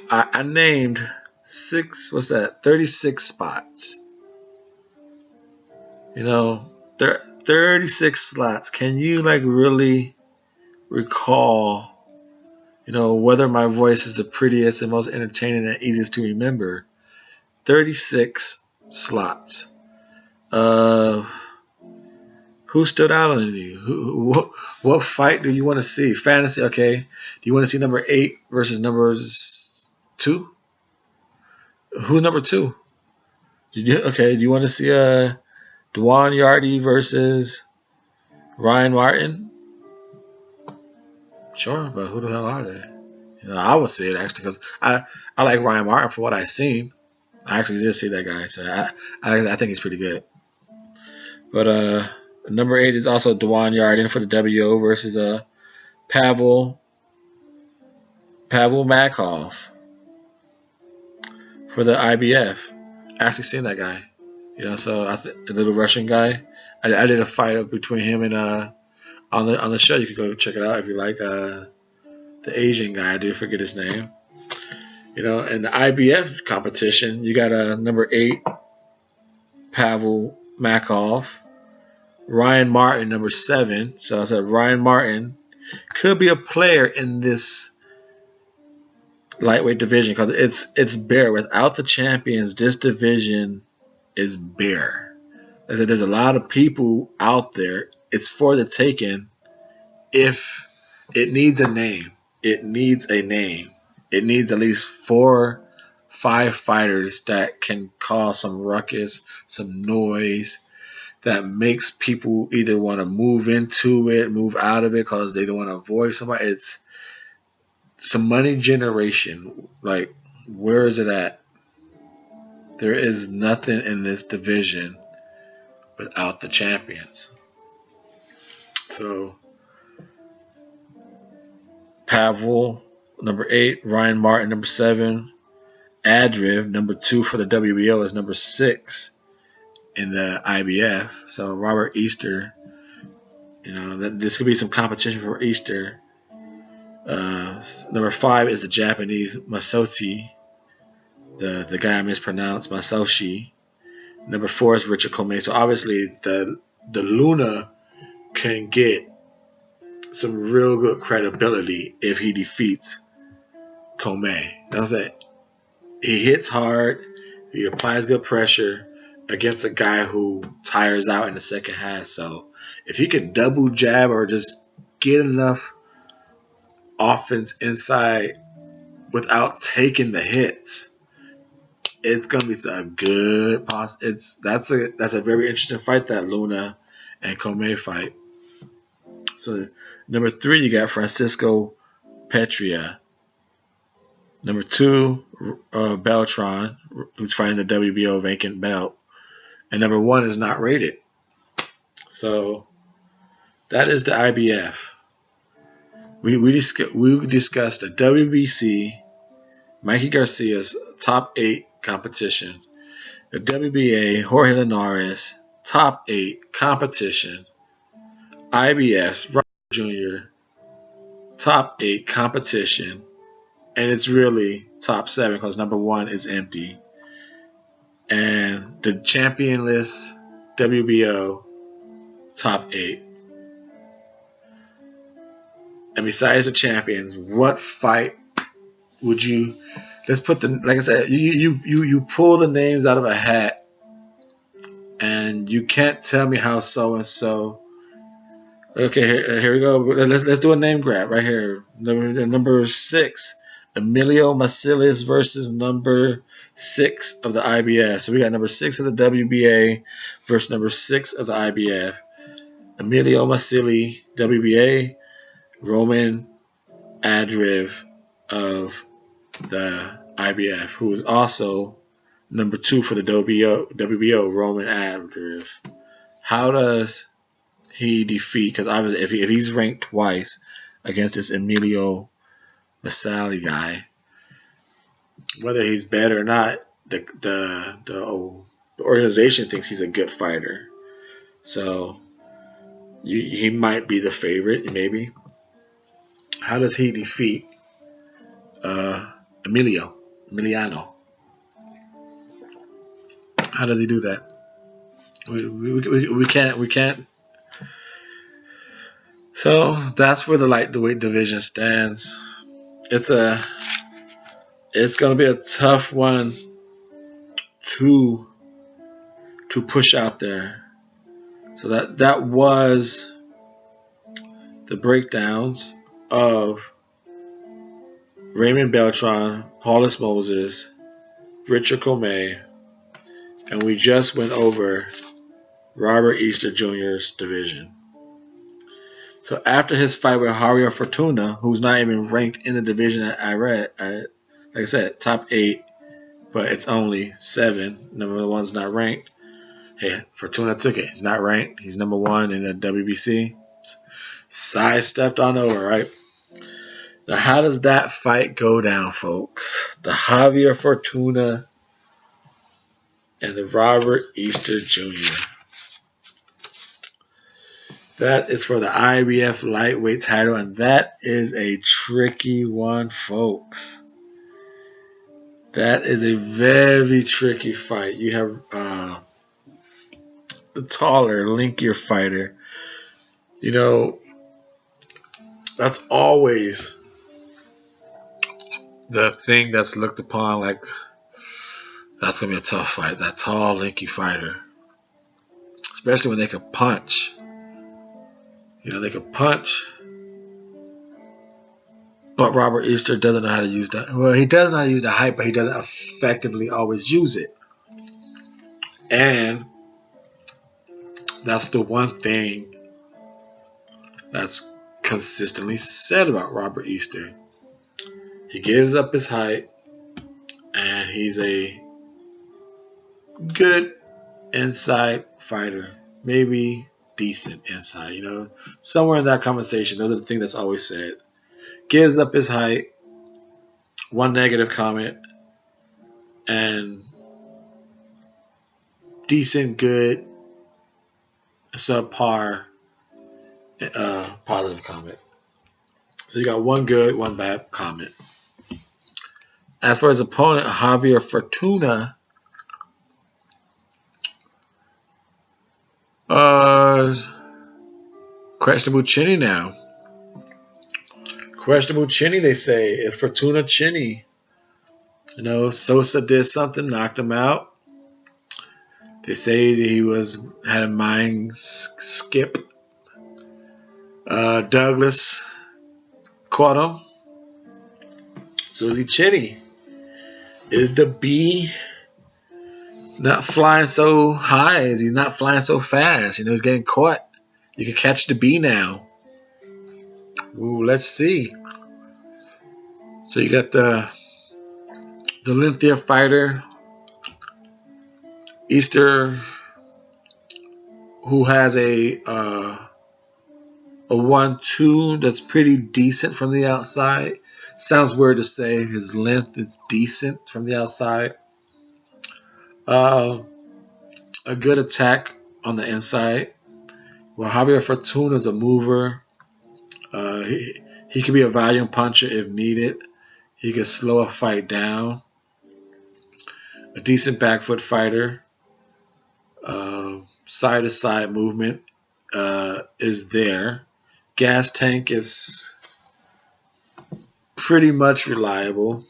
I named 36 spots. You know, 36 slots. Can you like really recall, you know, whether my voice is the prettiest and most entertaining and easiest to remember? 36 slots. Who stood out on you? What fight do you want to see? Fantasy, okay. Do you want to see number 8 versus number 2? Who's number 2? Do you want to see Dwan Yardy versus Ryan Martin? Sure, but who the hell are they? You know, I would see it actually because I like Ryan Martin for what I've seen. I actually did see that guy, so I think he's pretty good. But number 8 is also Dwan Yarden for the WO versus Pavel Makov for the IBF. I actually seen that guy. You know, so the little Russian guy. I did a fight between him and on the show. You can go check it out if you like. The Asian guy, I do forget his name. You know, in the IBF competition, you got number 8 Pavel Makov, Ryan Martin, number 7. So I said Ryan Martin could be a player in this lightweight division because it's bare. Without the champions, this division is bare. I said there's a lot of people out there. It's for the taking. If it needs a name, it needs at least 4 5 fighters that can cause some ruckus, some noise, that makes people either want to move into it, move out of it because they don't want to avoid somebody. It's some money generation. Like, where is it at? There is nothing in this division without the champions. So, Pavel, number 8. Ryan Martin, number 7. Adriv, number 2 for the WBO, is number 6 in the IBF. So, Robert Easter, this could be some competition for Easter. Number 5 is the Japanese Masochi. The guy I mispronounced, Masochi. Number 4 is Richard Commey. So obviously the Luna can get some real good credibility if he defeats Commey. That's it. He hits hard. He applies good pressure against a guy who tires out in the second half. So if he can double jab or just get enough offense inside without taking the hits, it's gonna be a good that's a very interesting fight, that Luna and Commey fight. So number 3, you got Francisco Petria. Number 2, Beltran, who's fighting the WBO vacant belt, and number 1 is not rated. So that is the IBF. We discussed the WBC, Mikey Garcia's top 8 competition, the WBA, Jorge Linares, top 8 competition, IBF's Robert Jr., top 8 competition, and it's really top 7 because number 1 is empty, and the championless WBO, top 8. And besides the champions, what fight would you? Let's put like I said, you pull the names out of a hat, and you can't tell me how so and so. Okay, here we go. Let's do a name grab right here. Number 6, Emilio Masilis versus number 6 of the IBF. So we got number 6 of the WBA versus number 6 of the IBF. Emilio Masili, WBA. Roman Adriv of the IBF, who is also number 2 for the WBO, Roman Adriv. How does he defeat? Because obviously, if he's ranked twice against this Emilio Masali guy, whether he's better or not, the organization thinks he's a good fighter. So he might be the favorite, maybe. How does he defeat Emiliano? How does he do that? We can't. So that's where the lightweight division stands. It's gonna be a tough one to push out there. So that was the breakdowns of Raymond Beltran, Paulus Moses, Richard Commey, and we just went over Robert Easter Jr.'s division. So after his fight with Javier Fortuna, who's not even ranked in the division that I read, like I said, top 8, but it's only 7. Number 1's not ranked. Hey, Fortuna took it. He's not ranked. He's number 1 in the WBC. Sidestepped on over, right? Now, how does that fight go down, folks? The Javier Fortuna and the Robert Easter Jr. That is for the IBF lightweight title, and that is a tricky one, folks. That is a very tricky fight. You have the taller, linkier fighter. You know, that's always the thing that's looked upon like that's going to be a tough fight. That tall, lanky fighter. Especially when they can punch. You know, they can punch. But Robert Easter doesn't know how to use that. Well, he does know how to use the height, but he doesn't effectively always use it. And that's the one thing that's consistently said about Robert Easter. He gives up his height, and he's a good inside fighter. Maybe decent inside, you know. Somewhere in that conversation, those are the things that's always said. Gives up his height, one negative comment, and decent, good, subpar, positive comment. So you got one good, one bad comment. As for his opponent, Javier Fortuna, questionable chinny now. Questionable chinny, they say. Is Fortuna chinny? You know, Sosa did something, knocked him out. They say he had a mind skip. Douglas caught him. So is he chinny? Is the B not flying so high? Is he not flying so fast? You know, he's getting caught. You can catch the B now. Ooh, let's see. So you got the lengthier fighter, Easter, who has a 1-2 that's pretty decent from the outside. Sounds weird to say his length is decent from the outside. A good attack on the inside. Well, Javier Fortuna is a mover. He can be a volume puncher if needed. He can slow a fight down. A decent back foot fighter. Side to side movement is there. Gas tank is pretty much reliable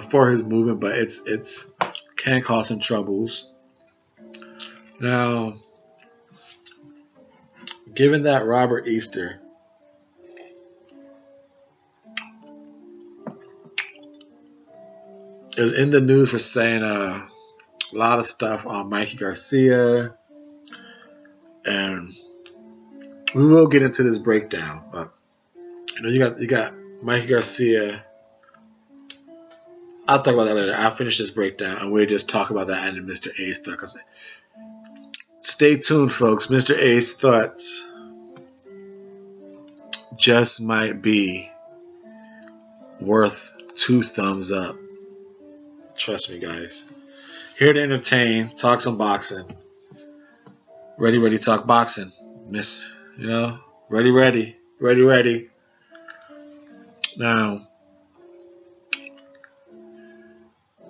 for his movement, but it's can cause him troubles. Now, given that Robert Easter is in the news for saying a lot of stuff on Mikey Garcia, and we will get into this breakdown, but you know, you got Mikey Garcia. I'll talk about that later. I'll finish this breakdown, and we'll just talk about that and the Mr.A stuff. Stay tuned, folks. Mr.A's thoughts just might be worth 2 thumbs up. Trust me, guys. Here to entertain, talk some boxing. Ready, talk boxing. Ready. Now,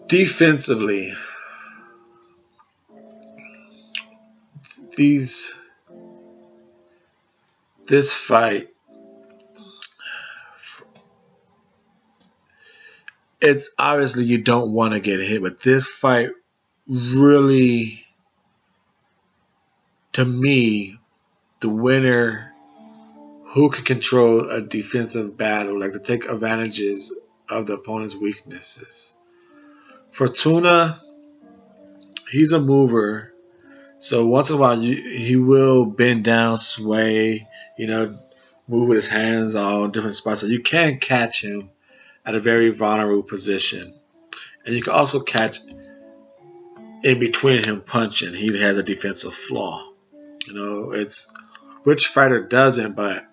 defensively, this fight, it's obviously you don't want to get hit, but this fight really, to me, the winner who can control a defensive battle, like to take advantages of the opponent's weaknesses. Fortuna, he's a mover, so once in a while he will bend down, sway, move with his hands all in different spots, so you can catch him at a very vulnerable position. And you can also catch in between him punching. He has a defensive flaw. It's which fighter doesn't, but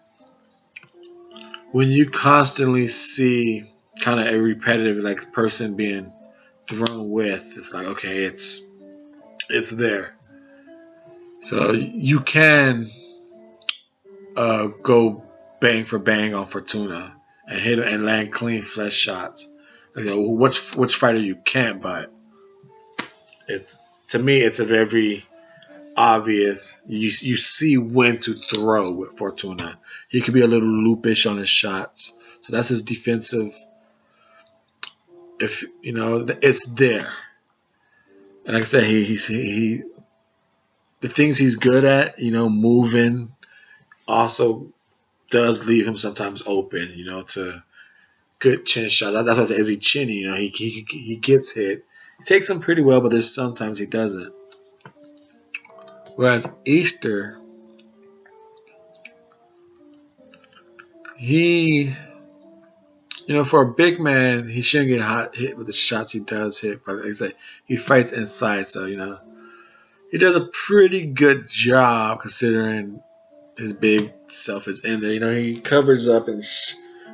when you constantly see kind of a repetitive person being thrown with, it's like, okay, it's there. So you can go bang for bang on Fortuna and hit and land clean flesh shots. Which fighter you can't, but to me it's a very obvious. You see when to throw with Fortuna. He could be a little loopish on his shots, so that's his defensive. If it's there, and like I said, he the things he's good at, moving, also does leave him sometimes open, you know, to good chin shots. That's why I say, is he chinny? You know, he gets hit. He takes them pretty well, but there's sometimes he doesn't. Whereas Easter, he, you know, for a big man, he shouldn't get hit with the shots he does hit. But like I say, he fights inside, so you know, he does a pretty good job considering his big self is in there. You know, he covers up and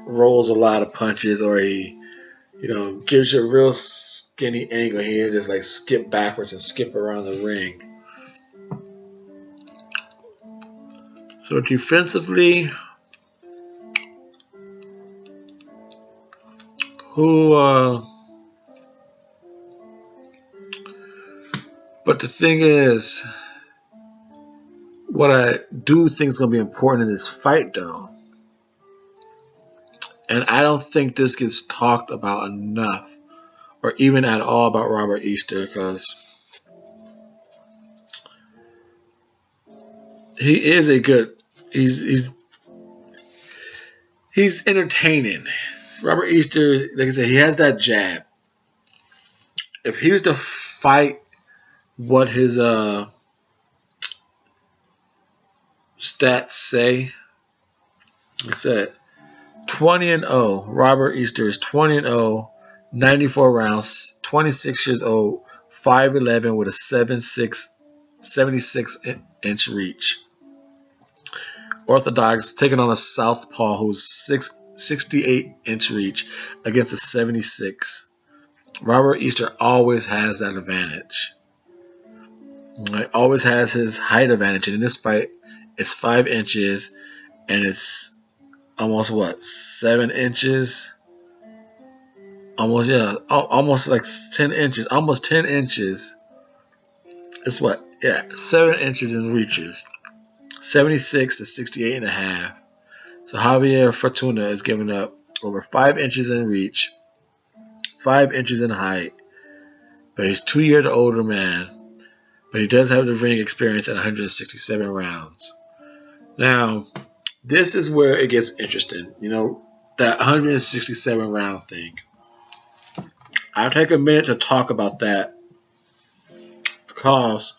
rolls a lot of punches, or he, you know, gives you a real skinny angle here, just like skip backwards and skip around the ring. So defensively, but the thing is, what I do think is going to be important in this fight, though, and I don't think this gets talked about enough, or even at all, about Robert Easter, because he is a good, he's entertaining. Robert Easter, like I said, he has that jab. If he was to fight what his stats say, like I said, 20-0. Robert Easter is 20-0, 94 rounds, 26 years old, 5'11" with a 76-inch reach. Orthodox taking on a southpaw who's 68-inch reach against a 76. Robert Easter always has that advantage. He always has his height advantage. And in this fight, it's 5 inches, and it's almost 7 inches? Almost like 10 inches. Almost 10 inches. It's 7 inches in reaches. 76 to 68.5. So Javier Fortuna is giving up over 5 inches in reach, 5 inches in height, but he's 2 years older man. But he does have the ring experience at 167 rounds. Now, this is where it gets interesting. You know, that 167 round thing. I'll take a minute to talk about that because,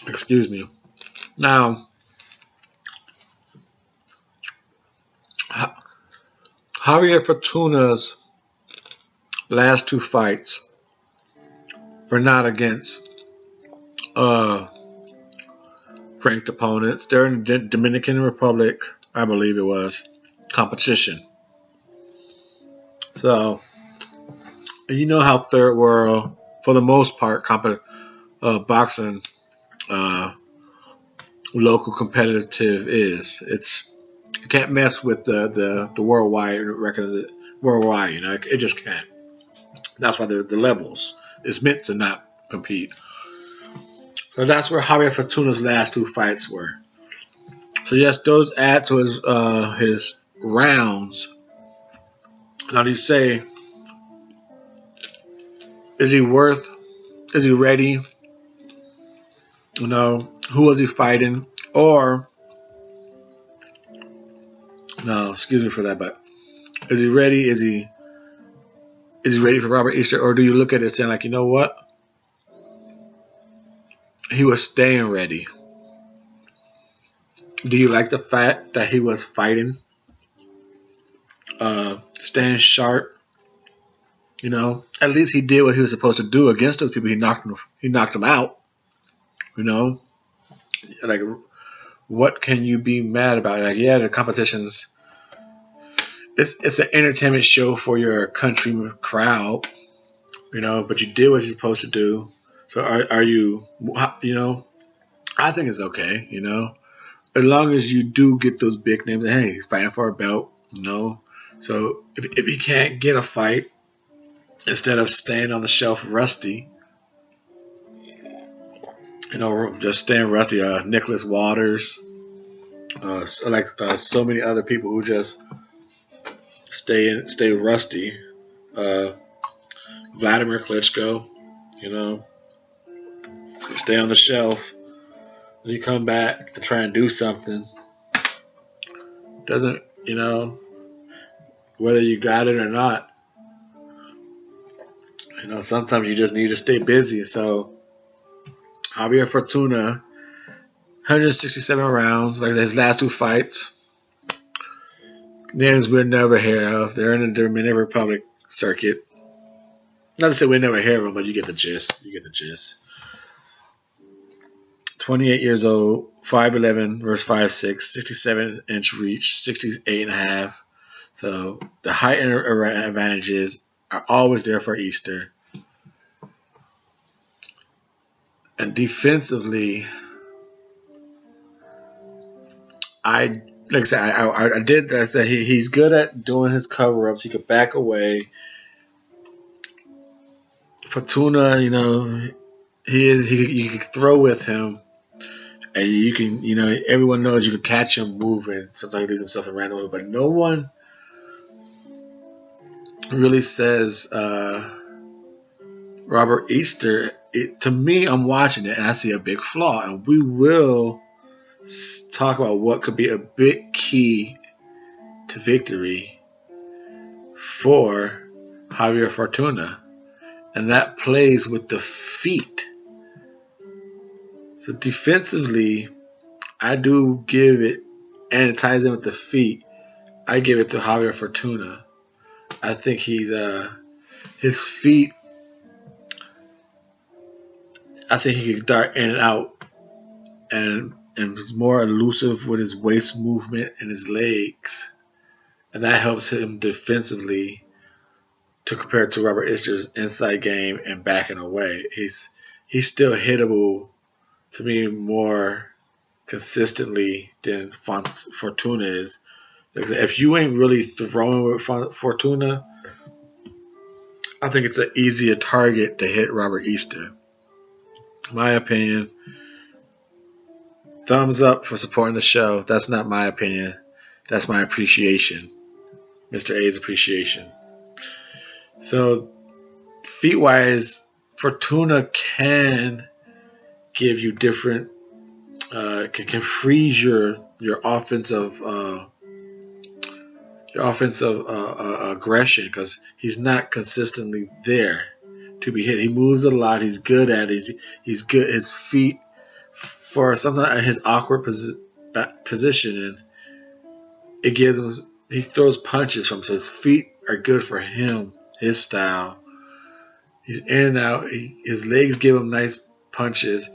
excuse me. Now, Javier Fortuna's last 2 fights were not against ranked opponents. They're in the Dominican Republic, I believe it was, competition. So, you know how third world, for the most part, boxing local competitive is. You can't mess with the worldwide record. Worldwide, you know, it just can't. That's why the levels is meant to not compete. So that's where Javier Fortuna's last 2 fights were. So yes, those add to his rounds. Now do you say, is he ready? You know, who was he fighting? Or, no, excuse me for that, but is he ready? Is he ready for Robert Easter? Or do you look at it saying, like, you know what? He was staying ready. Do you like the fact that he was fighting? Staying sharp? You know, at least he did what he was supposed to do against those people. He knocked them out. You know, like, what can you be mad about? Like, yeah, the competition's it's an entertainment show for your country crowd. You know, but you did what you're supposed to do. So are you? You know, I think it's okay. You know, as long as you do get those big names. Hey, he's fighting for a belt. You know, so if he can't get a fight, instead of staying on the shelf rusty, you know, just staying rusty. Nicholas Waters, so many other people who just stay rusty. Vladimir Klitschko, you know, stay on the shelf. When you come back and try and do something, doesn't, whether you got it or not, sometimes you just need to stay busy. So Javier Fortuna, 167 rounds, like his last 2 fights. Names we'll never hear of. They're in the Dominican Republic circuit. Not to say we'll never hear of them, but you get the gist. 28 years old, 5'11" versus 5'6", 67-inch reach, 68.5. So the height advantages are always there for Easter. And defensively, I did that. I said he's good at doing his cover-ups. He could back away. Fortuna, you can throw with him. And you can, everyone knows you can catch him moving. Sometimes he leaves himself in random, but no one really says Robert Easter. To me, I'm watching it and I see a big flaw. And we will talk about what could be a big key to victory for Javier Fortuna. And that plays with the feet. So defensively, I do give it, and it ties in with the feet, I give it to Javier Fortuna. I think his feet, I think he can dart in and out, and he's more elusive with his waist movement and his legs. And that helps him defensively to compare to Robert Easter's inside game and backing away. He's still hittable to me more consistently than Fortuna is. If you ain't really throwing with Fortuna, I think it's an easier target to hit Robert Easter. My opinion. Thumbs up for supporting the show. That's not my opinion. That's my appreciation. Mr. A's appreciation. So, feet-wise, Fortuna can give you different, can freeze your offensive aggression because he's not consistently there to be hit. He moves a lot. He's good at it. He's good. His feet, for sometimes his awkward positioning, it gives him. He throws punches from, so his feet are good for him. His style. He's in and out. His legs give him nice punches.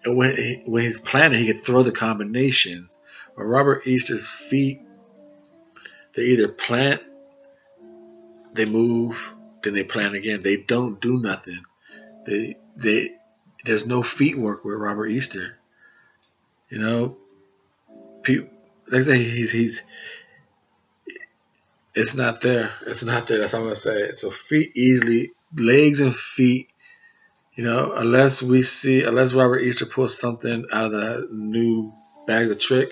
When he's planning, he can throw the combinations. But Robert Easter's feet, they either plant, they move, then they plant again. They don't do nothing. There's no feet work with Robert Easter. Like I say, it's not there. It's not there. That's what I'm gonna say. So feet easily, legs and feet. Unless Robert Easter pulls something out of the new bags of trick,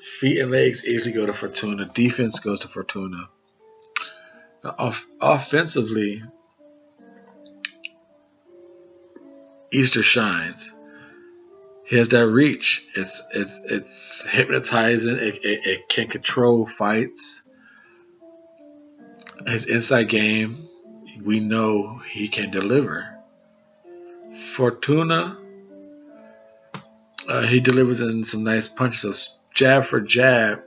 feet and legs easily go to Fortuna. Defense goes to Fortuna. Offensively, Easter shines. He has that reach. It's hypnotizing. It can control fights. His inside game, we know he can deliver. Fortuna, he delivers in some nice punches. So jab for jab,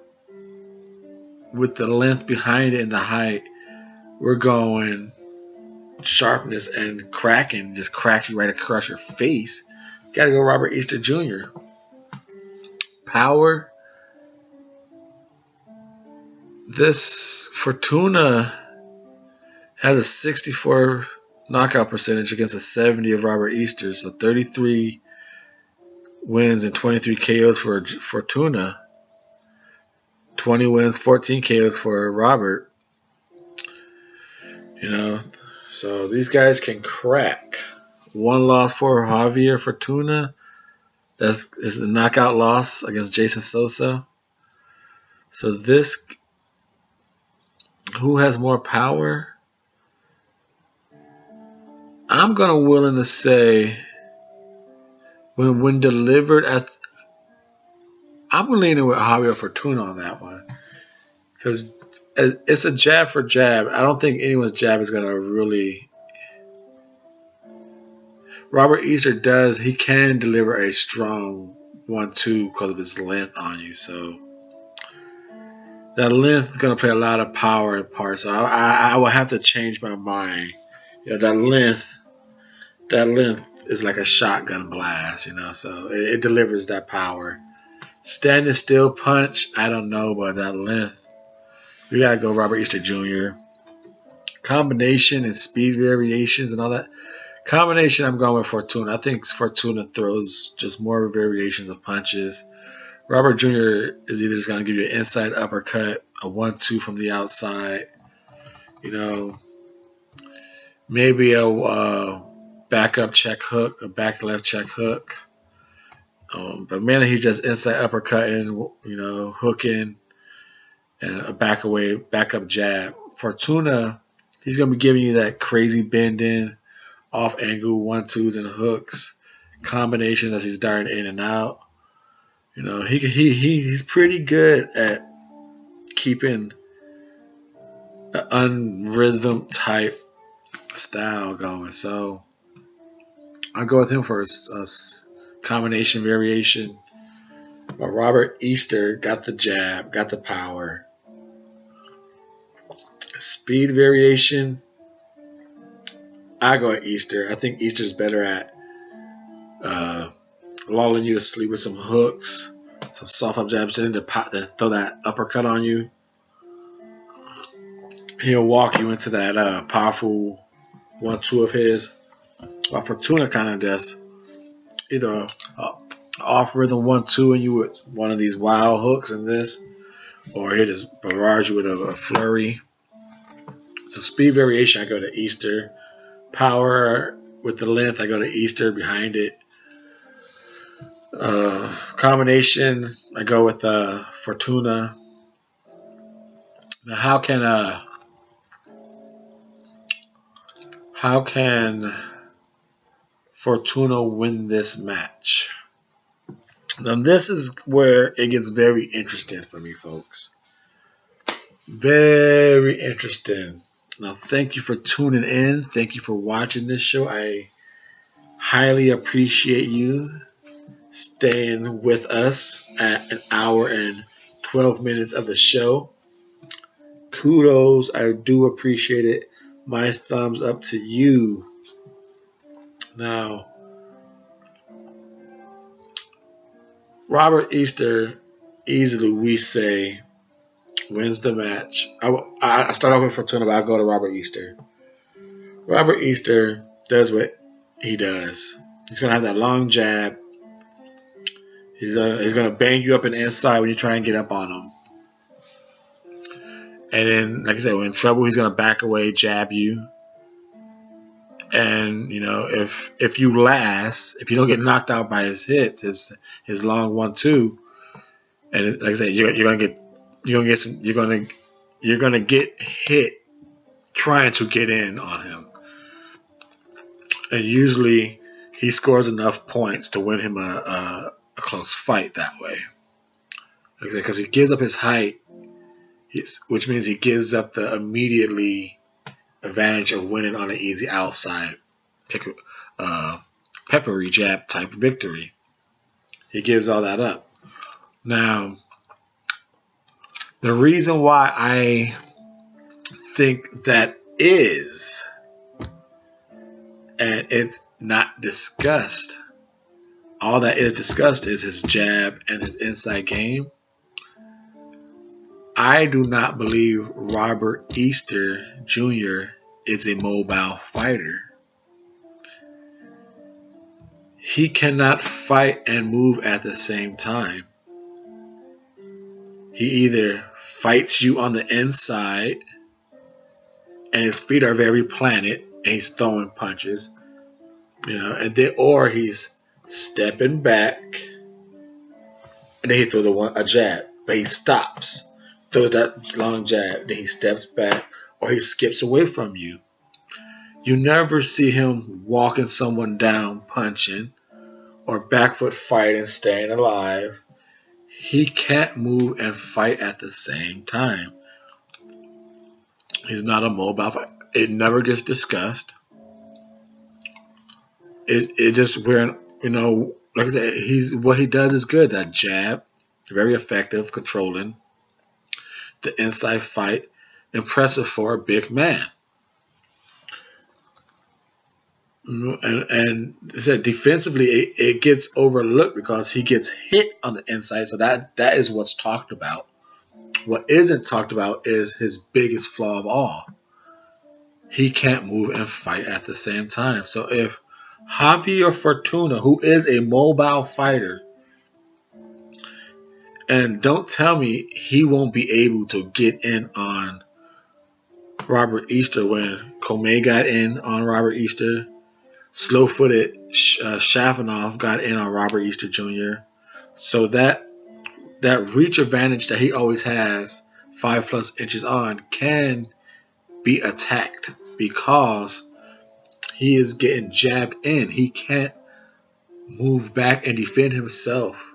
with the length behind it and the height, we're going sharpness and cracking. Just cracks you right across your face. Got to go Robert Easter Jr. Power. This Fortuna has a 64 knockout percentage against a 70 of Robert Easter. So 33 wins and 23 KOs for Fortuna. 20 wins, 14 KOs for Robert. So these guys can crack. One loss for Javier Fortuna. That is a knockout loss against Jason Sosa. So who has more power? I'm willing to say when delivered, I'm leaning with Javier Fortuna on that one because it's a jab for jab. I don't think anyone's jab is going to really. Robert Easter does. He can deliver a strong 1-2 because of his length on you. So that length is going to play a lot of power in part. So I will have to change my mind. You know, that length is like a shotgun blast. You know, so it delivers that power. Standing still punch, I don't know, but that length. We gotta go Robert Easter Jr. Combination and speed variations and all that. Combination, I'm going with Fortuna. I think Fortuna throws just more variations of punches. Robert Jr. is either just going to give you an inside uppercut, a 1-2 from the outside, you know, maybe a back up check hook, a back left check hook. But mainly he's just inside uppercutting, you know, hooking, and a back up jab. Fortuna, he's going to be giving you that crazy bending, off angle 1-2s and hooks, combinations as he's darting in and out. You know, he's pretty good at keeping an unrhythm type style going. So I'll go with him for a combination variation. But Robert Easter got the jab, got the power. Speed variation, I go at Easter. I think Easter's better at lulling you to sleep with some hooks, some soft up jabs in to throw that uppercut on you. He'll walk you into that powerful 1-2 of his. While Fortuna kind of does either off rhythm 1-2 and you with one of these wild hooks in this, or he'll just barrage you with a flurry. So speed variation, I go to Easter. Power with the length, I go to Easter behind it. Combination, I go with Fortuna. Now, how can Fortuna win this match? Now, this is where it gets very interesting for me, folks. Very interesting. Now, thank you for tuning in. Thank you for watching this show. I highly appreciate you staying with us at an hour and 12 minutes of the show. Kudos. I do appreciate it. My thumbs up to you. Now, Robert Easter, easily we say, wins the match. I start off with Fortuna, but I'll go to Robert Easter. Robert Easter does what he does. He's going to have that long jab. He's going to bang you up in the inside when you try and get up on him. And then, like I said, when in trouble, he's going to back away, jab you. And, you know, if you last, if you don't get knocked out by his hits, his long 1-2, and like I said, you're gonna get hit trying to get in on him. And usually he scores enough points to win him a close fight that way. Like I said, because he gives up his height, which means he gives up the immediately advantage of winning on an easy outside peppery jab type victory. He gives all that up. Now, the reason why I think that is, and it's not discussed, all that is discussed is his jab and his inside game. I do not believe Robert Easter Jr. is a mobile fighter. He cannot fight and move at the same time. He either fights you on the inside and his feet are very planted and he's throwing punches, you know, and then or he's stepping back and then he throws a jab, but he stops, throws that long jab, then he steps back or he skips away from you. You never see him walking someone down punching or back foot fighting, staying alive. he can't move and fight at the same time. He's not a mobile fighter. It never gets discussed. It just where, you know, like I said, what he does is good. That jab, very effective, controlling the inside fight, impressive for a big man. And said defensively, it gets overlooked because he gets hit on the inside. So that is what's talked about. What isn't talked about is his biggest flaw of all. He can't move and fight at the same time. So if Javier Fortuna, who is a mobile fighter, and don't tell me he won't be able to get in on Robert Easter when Commey got in on Robert Easter, slow-footed Shafanov got in on Robert Easter Jr. So that reach advantage that he always has, 5+ inches on, can be attacked because he is getting jabbed in. He can't move back and defend himself.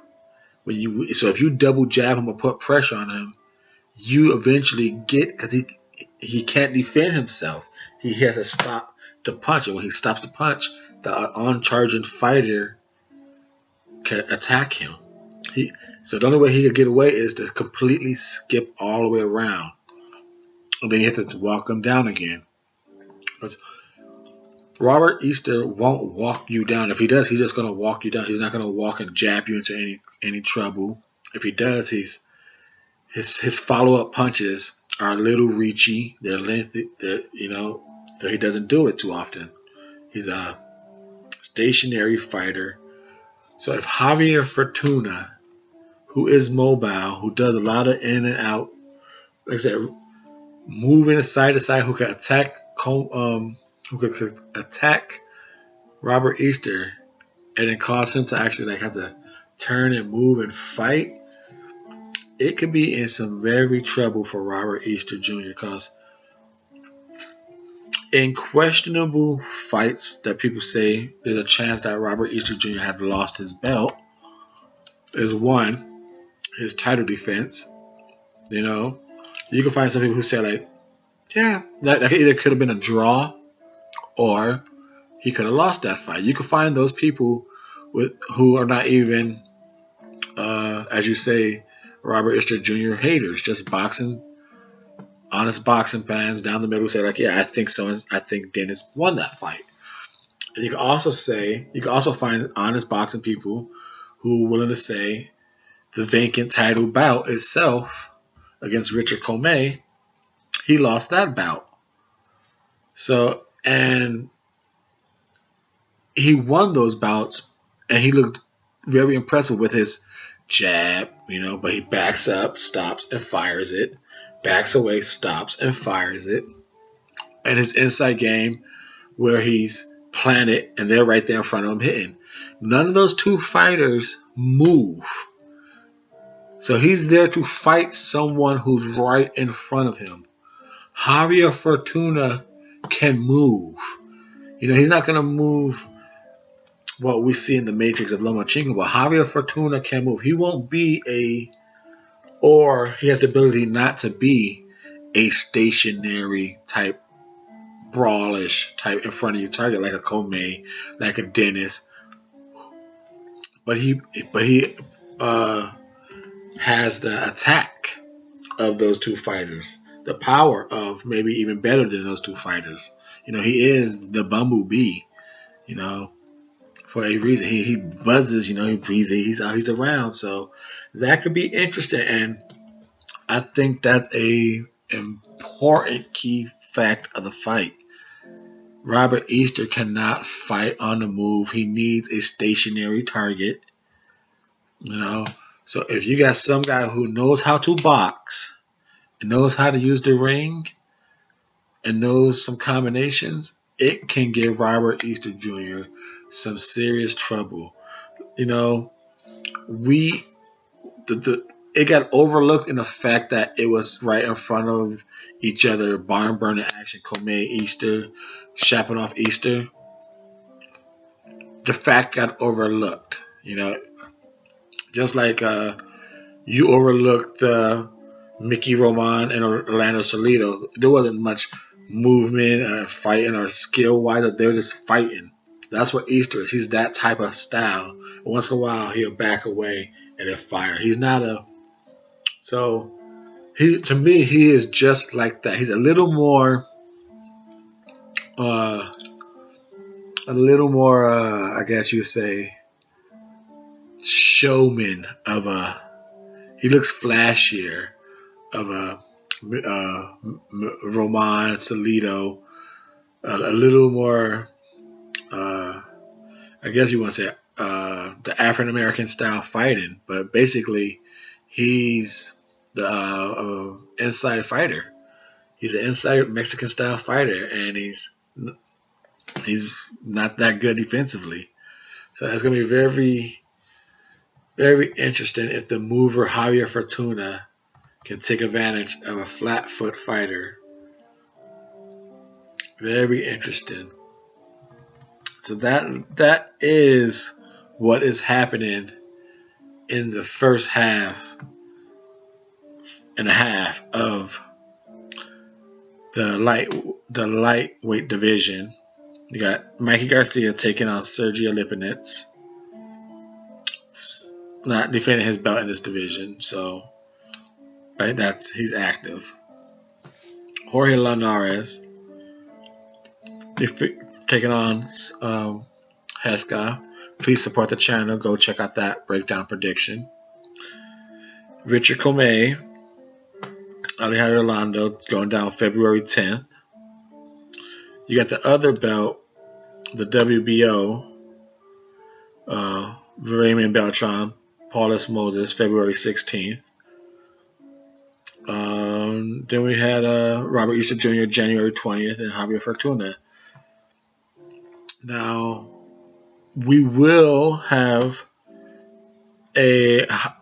So if you double jab him or put pressure on him, you eventually get, because he can't defend himself. He has to stop to punch, and when he stops to punch, the on-charging fighter can attack him. So the only way he could get away is to completely skip all the way around, and then you have to walk him down again. Because Robert Easter won't walk you down. If he does, he's just going to walk you down. He's not going to walk and jab you into any trouble. If he does, his follow-up punches are a little reachy. They're lengthy. So he doesn't do it too often. He's a stationary fighter. So if Javier Fortuna, who is mobile, who does a lot of in and out, like I said, moving side to side, who can attack Robert Easter and then cause him to actually have to turn and move and fight, it could be in some very trouble for Robert Easter Jr. because in questionable fights that people say there's a chance that Robert Easter Jr. have lost his belt is one, his title defense. You know, you can find some people who say like, yeah, that either could have been a draw or he could have lost that fight. You can find those people who are not even, as you say, Robert Easter Jr. haters, just boxing, honest boxing fans down the middle say like, yeah, I think so. I think Dennis won that fight. And you can also find honest boxing people who are willing to say the vacant title bout itself against Richard Commey, he lost that bout. So, and he won those bouts, and he looked very impressive with his jab, but he backs up, stops, and fires it. Backs away, stops, and fires it. And his inside game, where he's planted, and they're right there in front of him hitting. None of those two fighters move. So he's there to fight someone who's right in front of him. Javier Fortuna can move. He's not going to move what we see in the Matrix of Lomachenko, but Javier Fortuna can move. He won't be or he has the ability not to be a stationary type, brawlish type in front of you target like a Commey, like a Dennis. But he has the attack of those two fighters, the power of maybe even better than those two fighters. He is the bumblebee, for a reason. He buzzes, he's around. So that could be interesting, and I think that's a important key fact of the fight. Robert Easter cannot fight on the move. He needs a stationary target. So if you got some guy who knows how to box, and knows how to use the ring, and knows some combinations, it can give Robert Easter Jr. some serious trouble. It got overlooked in the fact that it was right in front of each other, barn burner action, Commey Easter, Shafanov Easter. The fact got overlooked. Just like you overlooked the Mickey Roman and Orlando Salido. There wasn't much movement or fighting or skill wise. They were just fighting. That's what Easter is. He's that type of style. Once in a while, he'll back away and then fire. He's not a so. To me, he is just like that. He's a little more, I guess you would say, showman of a. He looks flashier of a Roman Salido, a little more. I guess you want to say the African American style fighting, but basically, he's the inside fighter. He's an inside Mexican style fighter, and he's not that good defensively. So it's going to be very, very interesting if the mover Javier Fortuna can take advantage of a flat foot fighter. Very interesting. So that is what is happening in the first half and a half of the lightweight division. You got Mikey Garcia taking on Sergio Lipinets, not defending his belt in this division, so right, he's active. Jorge Linares taking on Heska. Please support the channel. Go check out that breakdown prediction. Richard Commey, Alejandro Rolando going down February 10th. You got the other belt, the WBO, Raymond Beltran, Paulus Moses, February 16th. Then we had Robert Easter Jr. January 20th and Javier Fortuna. Now, we will have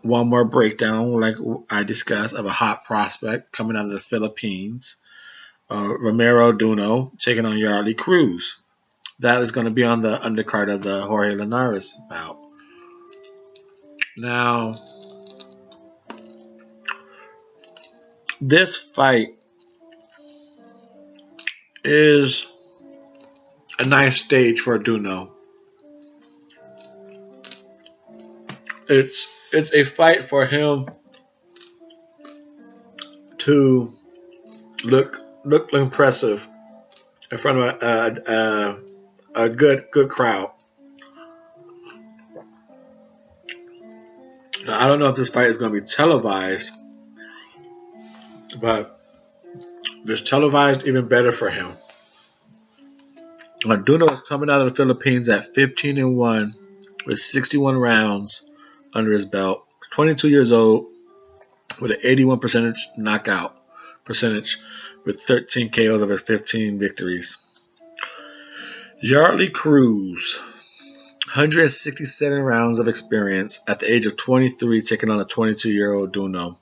one more breakdown, like I discussed, of a hot prospect coming out of the Philippines. Romero Duno taking on Yardley Cruz. That is going to be on the undercard of the Jorge Linares bout. Now, this fight is a nice stage for Duno. It's a fight for him to look impressive in front of a good crowd. Now, I don't know if this fight is going to be televised, but if it's televised, even better for him. Duno is coming out of the Philippines at 15-1 with 61 rounds under his belt. 22 years old with an 81% knockout percentage with 13 KOs of his 15 victories. Yardley Cruz, 167 rounds of experience at the age of 23, taking on a 22-year-old Duno.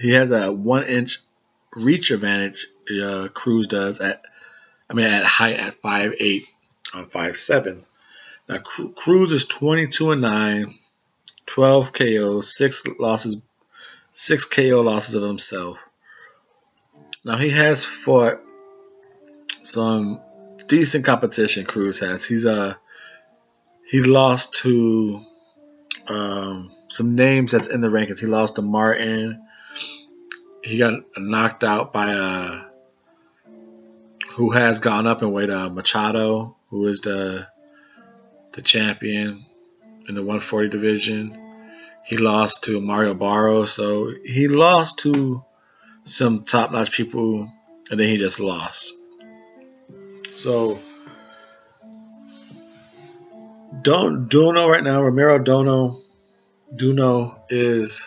He has a 1-inch reach advantage. Cruz does at height at 5'8", 5'7". Now Cruz is 22-9, 12 KOs, 6 KO losses of himself. Now he has fought some decent competition. Cruz has. He lost to some names that's in the rankings. He lost to Martin. He got knocked out by who has gone up in weight, Machado, who is the champion in the 140 division. He lost to Mario Barros, so he lost to some top-notch people, and then he just lost. So Duno right now, Romero Duno is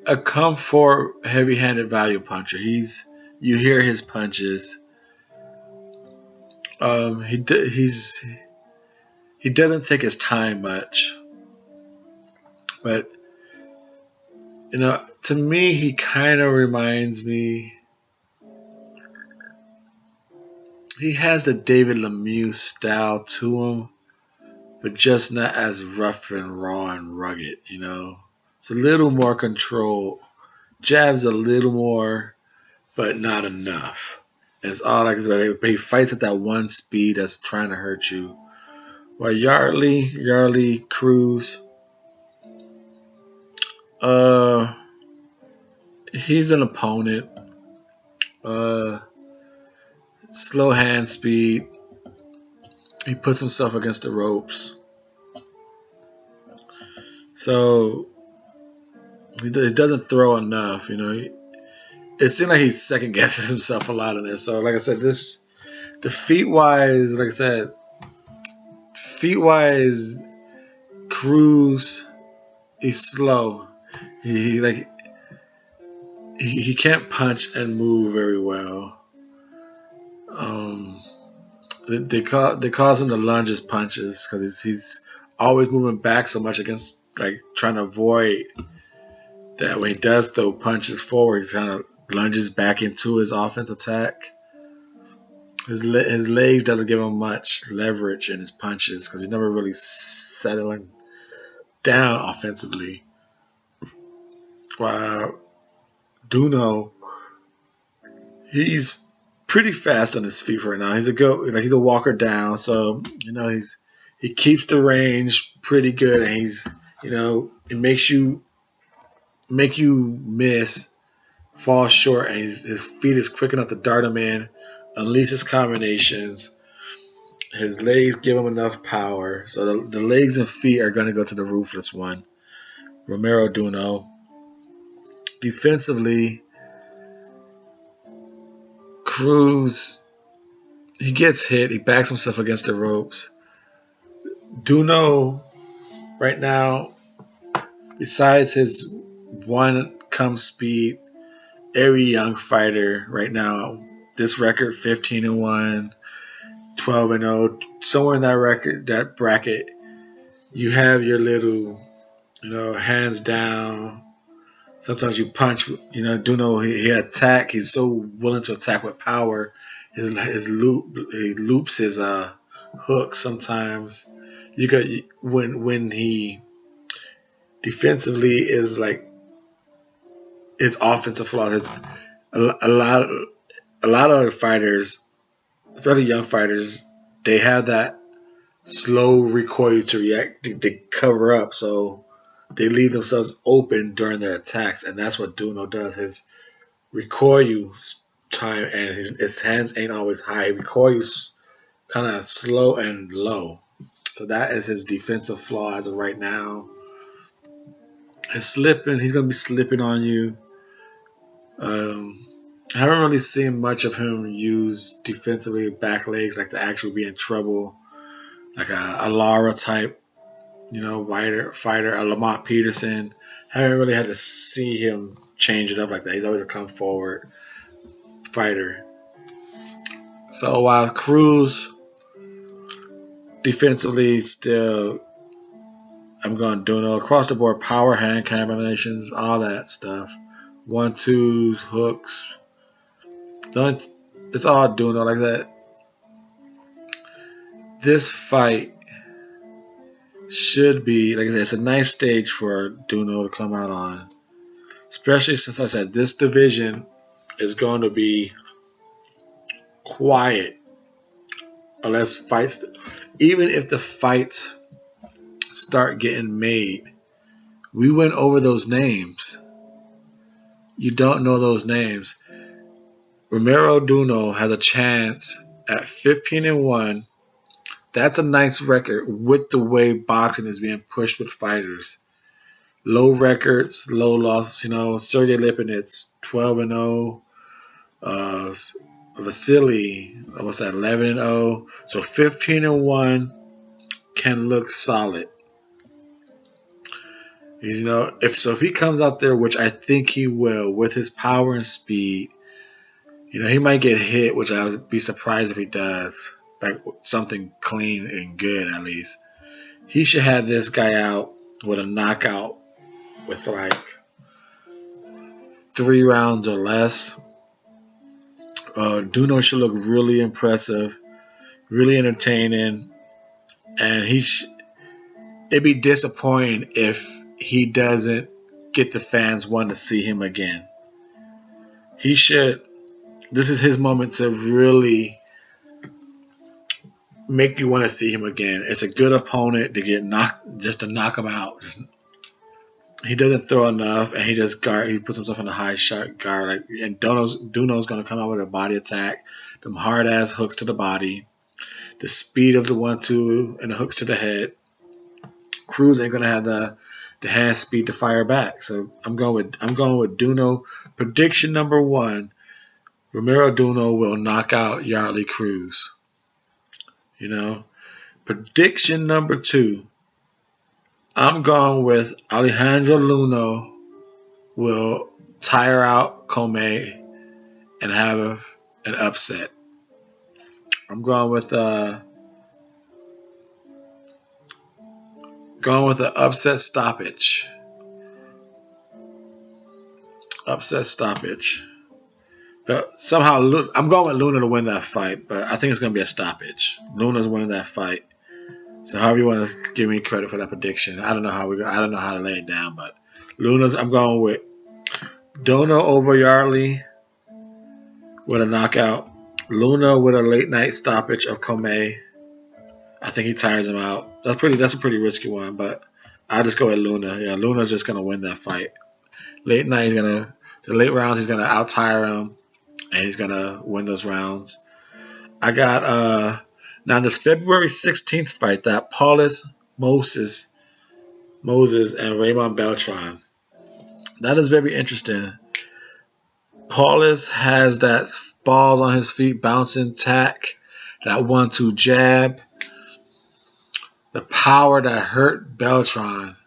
a come-for heavy-handed value puncher. You hear his punches. He doesn't take his time much, but to me he kind of reminds me. He has the David Lemieux style to him, but just not as rough and raw and rugged, you know. It's a little more controlled. Jabs a little more, but not enough. And it's all like this. He fights at that one speed that's trying to hurt you. Well, Yardley, Cruz, he's an opponent. Slow hand speed. He puts himself against the ropes. So he doesn't throw enough, you know. It seemed like he's second guessing himself a lot in there. So like I said, the feet wise, like I said, feet wise, Cruz, he's slow. He can't punch and move very well. They cause him to lunge his punches because he's always moving back so much against, like, trying to avoid that. When he does throw punches forward, he kind of lunges back into his offense attack. His legs doesn't give him much leverage in his punches because he's never really settling down offensively. While Duno, he's pretty fast on his feet right now. He's a walker down, so you know he keeps the range pretty good, and it makes you miss, fall short, and his feet is quick enough to dart him in, unleash his combinations. His legs give him enough power, so the legs and feet are going to go to the ruthless one, Romero Duno. Defensively, Cruz, he gets hit. He backs himself against the ropes. Duno, right now, besides his one come speed, every young fighter right now, this record 15-1, 12-0, somewhere in that bracket, you have your little, hands down. Sometimes you punch, Duno, he attack. He's so willing to attack with power. He loops his hook sometimes. You got when he defensively is like his offensive flaws. A lot of the fighters, especially young fighters, they have that slow recoil to react. They cover up, so they leave themselves open during their attacks, and that's what Duno does. His recoil time and his hands ain't always high. He recoils kind of slow and low. So that is his defensive flaw as of right now. His slipping, he's going to be slipping on you. I haven't really seen much of him use defensively back legs, like to actually be in trouble, like a Lara type, fighter, a Lamont Peterson. Haven't really had to see him change it up like that. He's always a come forward fighter. So while Cruz defensively still, I'm going Duno across the board, power hand combinations, all that stuff, 1-2s, hooks. It's all Duno like that. This fight should be, like I said, it's a nice stage for Duno to come out on. Especially since I said this division is going to be quiet unless fights, even if the fights start getting made. We went over those names. You don't know those names. Romero Duno has a chance at 15-1. That's a nice record with the way boxing is being pushed with fighters. Low records, low loss. Sergey Lipinets, 12-0. Vasily, 11-0. So 15-1 can look solid. If he comes out there, which I think he will, with his power and speed, he might get hit, which I would be surprised if he does. Like something clean and good at least. He should have this guy out with a knockout with like 3 rounds or less. Duno should look really impressive, really entertaining, and it'd be disappointing if he doesn't get the fans wanting to see him again. He should. This is his moment to really make you want to see him again. It's a good opponent to get knocked, just to knock him out. He doesn't throw enough, and he just guard. He puts himself in a high shot guard. And Duno's going to come out with a body attack, them hard ass hooks to the body, the speed of the 1-2 and the hooks to the head. Cruz ain't going to have the hand speed to fire back. So I'm going with Duno. Prediction number 1: Romero Duno will knock out Yardley Cruz. Prediction number 2. I'm going with Alejandro Luno will tire out Commey and have an upset. I'm going with an upset stoppage. Upset stoppage. But somehow I'm going with Luna to win that fight, but I think it's going to be a stoppage. Luna's winning that fight. So however you want to give me credit for that prediction, I don't know how to lay it down, but I'm going with Duno over Yardley with a knockout. Luna with a late night stoppage of Commey. I think he tires him out. That's a pretty risky one, but I'll just go with Luna. Yeah, Luna's just gonna win that fight. Late night, the late rounds, he's gonna out tire him, and he's gonna win those rounds. I got now this February 16th fight, that Paulus Moses and Raymond Beltran. That is very interesting. Paulus has that balls on his feet, bouncing tack, that 1-2 jab, the power that hurt Beltran.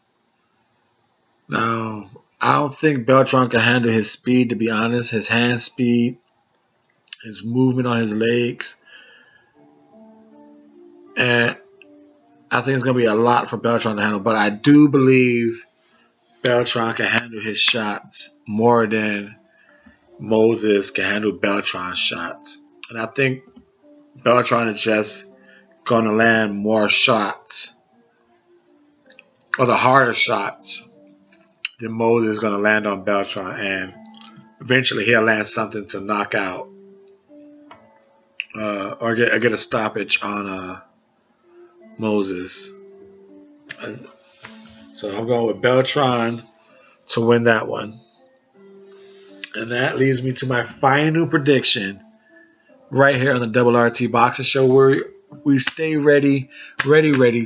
Now, I don't think Beltran can handle his speed, to be honest. His hand speed, his movement on his legs. And I think it's going to be a lot for Beltran to handle. But I do believe Beltran can handle his shots more than Moses can handle Beltran's shots. And I think Beltran is just going to land more shots, or the harder shots, than Moses is going to land on Beltran. And eventually he'll land something to knock out or get a stoppage on Moses. So I'm going with Beltran to win that one. And that leads me to my final prediction right here on the Double RT Boxing Show, where we stay ready,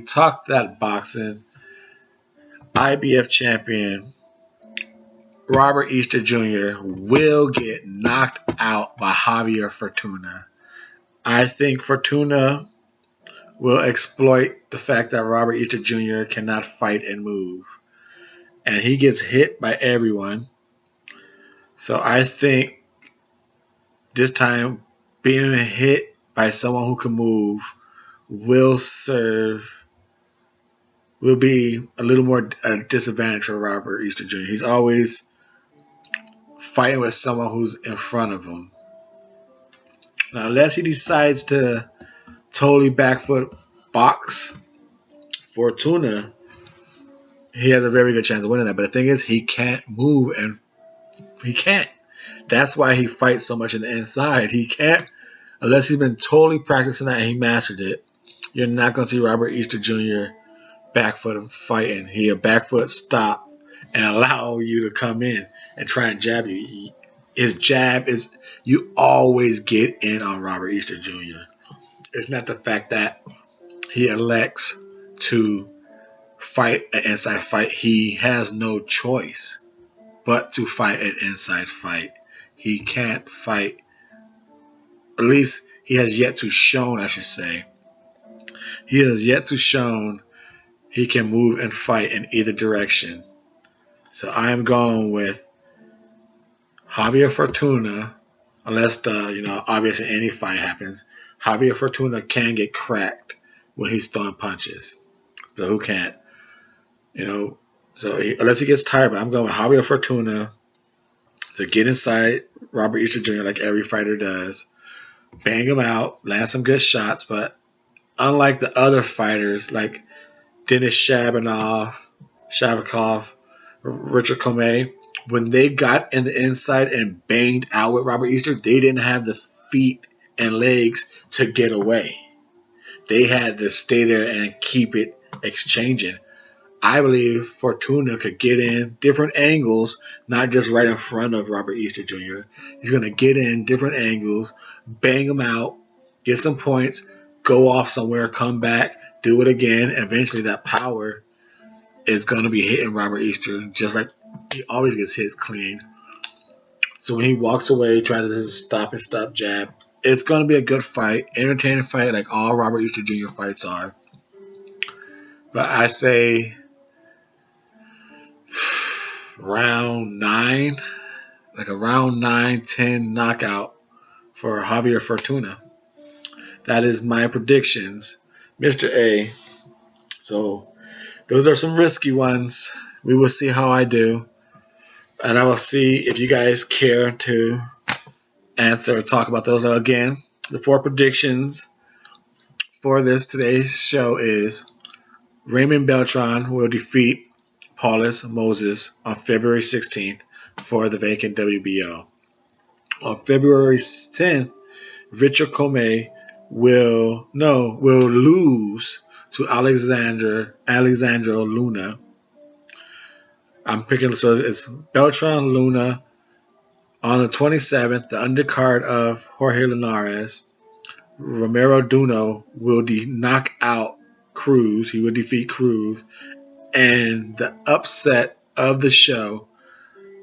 talk that boxing. IBF champion Robert Easter Jr. will get knocked out by Javier Fortuna. I think Fortuna will exploit the fact that Robert Easter Jr. cannot fight and move. And he gets hit by everyone. So I think this time being hit by someone who can move will be a little more disadvantage for Robert Easter Jr. He's always fighting with someone who's in front of him. Now, unless he decides to totally back foot box Fortuna, he has a very good chance of winning that. But the thing is, he can't move, and he can't. That's why he fights so much in the inside. He can't, unless he's been totally practicing that and he mastered it. You're not going to see Robert Easter Jr. back foot fighting. He'll back foot stop and allow you to come in and try and jab you. His jab is, you always get in on Robert Easter Jr. It's not the fact that he elects to fight an inside fight. He has no choice but to fight an inside fight. He can't fight, at least he has yet to shown, I should say. He has yet to shown he can move and fight in either direction. So I am going with Javier Fortuna, unless obviously any fight happens. Javier Fortuna can get cracked when he's throwing punches. So who can't? Unless he gets tired, but I'm going with Javier Fortuna to get inside Robert Easter Jr. like every fighter does. Bang him out, land some good shots, but unlike the other fighters, like Dennis Shavakov, Richard Commey, when they got in the inside and banged out with Robert Easter, they didn't have the feet and legs to get away. They had to stay there and keep it exchanging. I believe Fortuna could get in different angles, not just right in front of Robert Easter Jr. He's going to get in different angles, bang him out, get some points, go off somewhere, come back, do it again. Eventually that power is going to be hitting Robert Easter just like he always gets hit clean. So when he walks away, tries to stop and stop jab, it's going to be a good fight, entertaining fight like all Robert Easter Jr. fights are. But I say round 9, like a round 9-10 knockout for Javier Fortuna. That is my predictions, Mr. A. So those are some risky ones. We will see how I do. And I will see if you guys care to answer or talk about those. Again, the 4 predictions for today's show is Raymond Beltran will defeat Paulus Moses on February 16th for the vacant WBO. On February 10th, Richard Commey will lose to Alexandro Luna. I'm picking, so it's Beltran Luna on the 27th, the undercard of Jorge Linares. Romero Duno will knock out Cruz. He will defeat Cruz. And the upset of the show,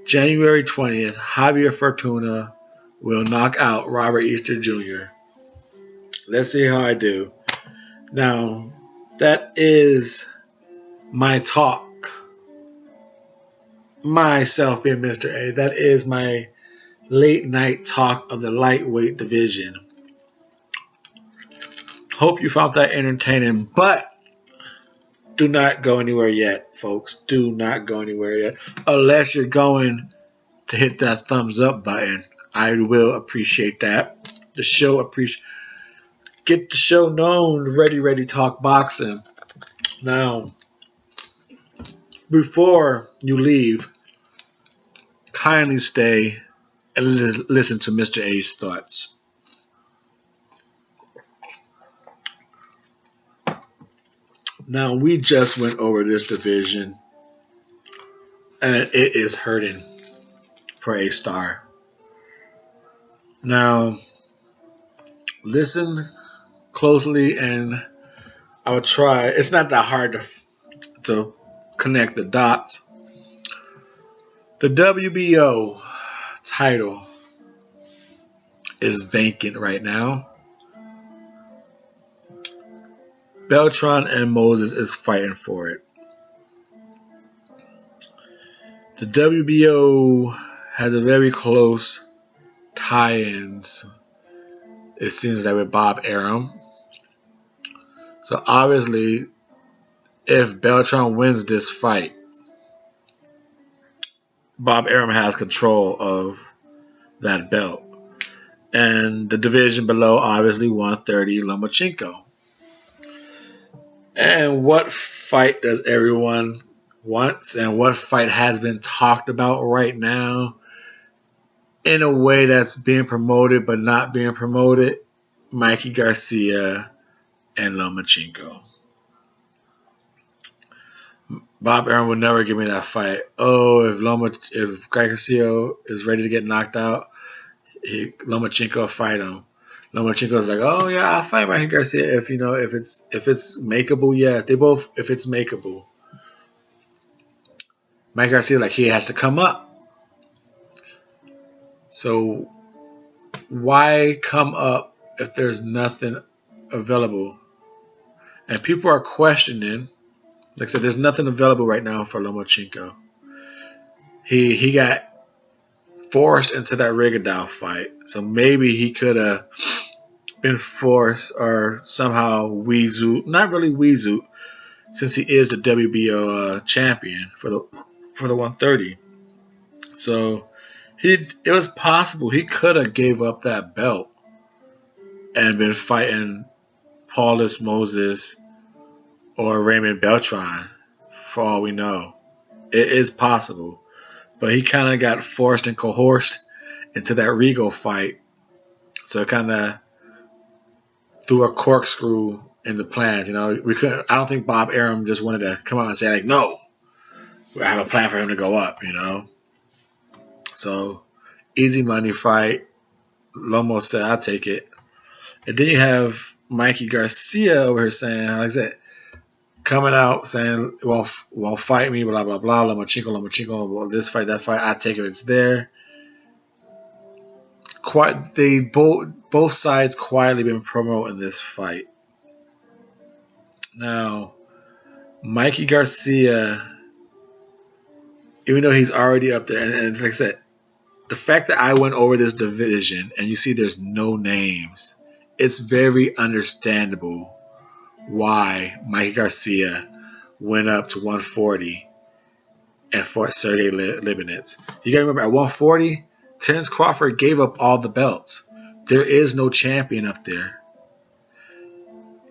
January 20th, Javier Fortuna will knock out Robert Easter Jr. Let's see how I do. Now, that is my talk. Myself being Mr. A. That is my late night talk of the lightweight division. Hope you found that entertaining, but do not go anywhere yet, folks. Do not go anywhere yet. Unless you're going to hit that thumbs up button. I will appreciate that. Get the show known. Ready Talk Boxing. Now, before you leave, kindly stay and listen to Mr. A's thoughts. Now, we just went over this division, and it is hurting for A Star. Now, listen closely, and I will try. It's not that hard to connect the dots. The WBO title is vacant right now. Beltran and Moses is fighting for it. The WBO has a very close tie-ins, it seems like, with Bob Arum. So obviously, if Beltran wins this fight, Bob Arum has control of that belt. And the division below, obviously, 130, Lomachenko. And what fight does everyone want, and what fight has been talked about right now in a way that's being promoted but not being promoted? Mikey Garcia and Lomachenko. Bob Arum would never give me that fight. Oh, if Garcia is ready to get knocked out, Lomachenko will fight him. Lomachenko's like, oh yeah, I'll fight Mikey Garcia if it's makeable. Yes, they both, if it's makeable. Mikey Garcia, like, he has to come up. So why come up if there's nothing available? And people are questioning. Like I said, there's nothing available right now for Lomachenko. He got forced into that Rigondeaux fight, so maybe he could have been forced or somehow weaseled. Not really weaseled, since he is the WBO champion for the 130. So it was possible he could have gave up that belt and been fighting Paulus Moses or Raymond Beltran, for all we know. It is possible. But he kind of got forced and coerced into that Regal fight. So it kind of threw a corkscrew in the plans. You know, I don't think Bob Arum just wanted to come out and say, like, no, I have a plan for him to go up, you know. So, easy money fight. Lomo said, I'll take it. And then you have Mikey Garcia over here saying, like I said, coming out saying, well, fight me, blah, blah, blah, Lomachenko, well, this fight, that fight, I take it, it's there. Both sides quietly been promoting this fight. Now, Mikey Garcia, even though he's already up there, and like I said, the fact that I went over this division and you see there's no names, it's very understandable why Mikey Garcia went up to 140 and fought Sergey Libinets. You gotta remember, at 140, Terence Crawford gave up all the belts. There is no champion up there.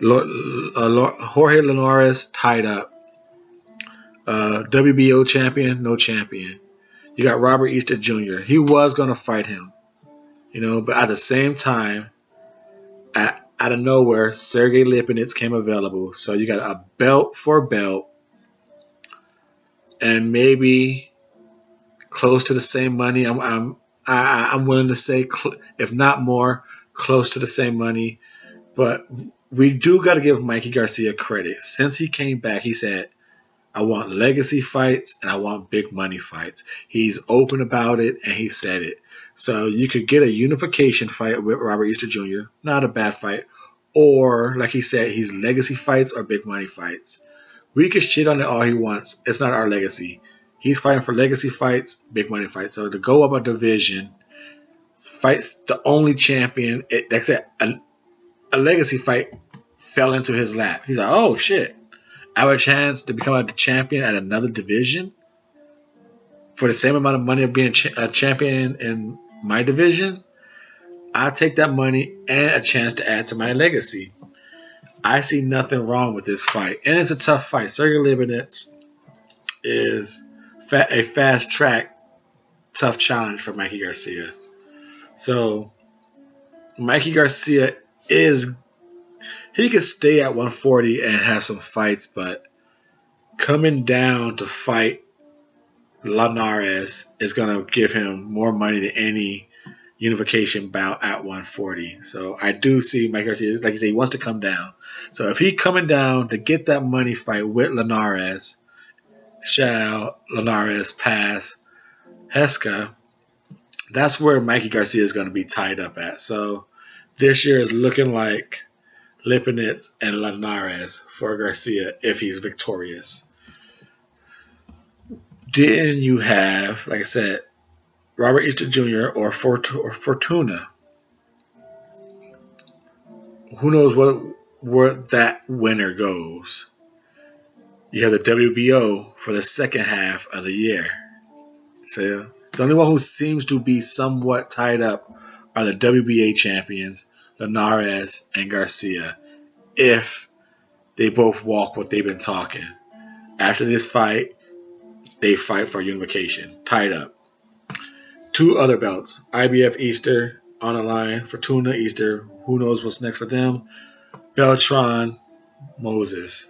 Jorge Linares tied up. WBO champion, no champion. You got Robert Easter Jr. He was going to fight him, you know, but at the same time, out of nowhere, Sergey Lipinets came available. So you got a belt for belt, and maybe close to the same money. I'm willing to say, if not more, close to the same money. But we do got to give Mikey Garcia credit. Since he came back, he said, I want legacy fights and I want big money fights. He's open about it and he said it. So you could get a unification fight with Robert Easter Jr. Not a bad fight. Or, like he said, he's legacy fights or big money fights. We could shit on it all he wants. It's not our legacy. He's fighting for legacy fights, big money fights. So to go up a division, fights the only champion, like I said, a legacy fight fell into his lap. He's like, oh shit. I have a chance to become a champion at another division for the same amount of money of being a champion in my division. I take that money and a chance to add to my legacy. I see nothing wrong with this fight, and it's a tough fight. Sergey Libinets is a fast track, tough challenge for Mikey Garcia. So Mikey Garcia he could stay at 140 and have some fights, but coming down to fight Linares is going to give him more money than any unification bout at 140. So I do see Mike Garcia, like you say, he wants to come down. So if he coming down to get that money fight with Linares, shall Linares pass Heska, that's where Mikey Garcia is going to be tied up at. So this year is looking like Lipinets and Linares for Garcia if he's victorious. Then you have, like I said, Robert Easter Jr. or Fortuna. Who knows where that winner goes? You have the WBO for the second half of the year. So the only one who seems to be somewhat tied up are the WBA champions, Linares and Garcia, if they both walk what they've been talking. After this fight, they fight for unification, tied up. Two other belts, IBF Easter on the line, Fortuna Easter, who knows what's next for them, Beltran, Moses.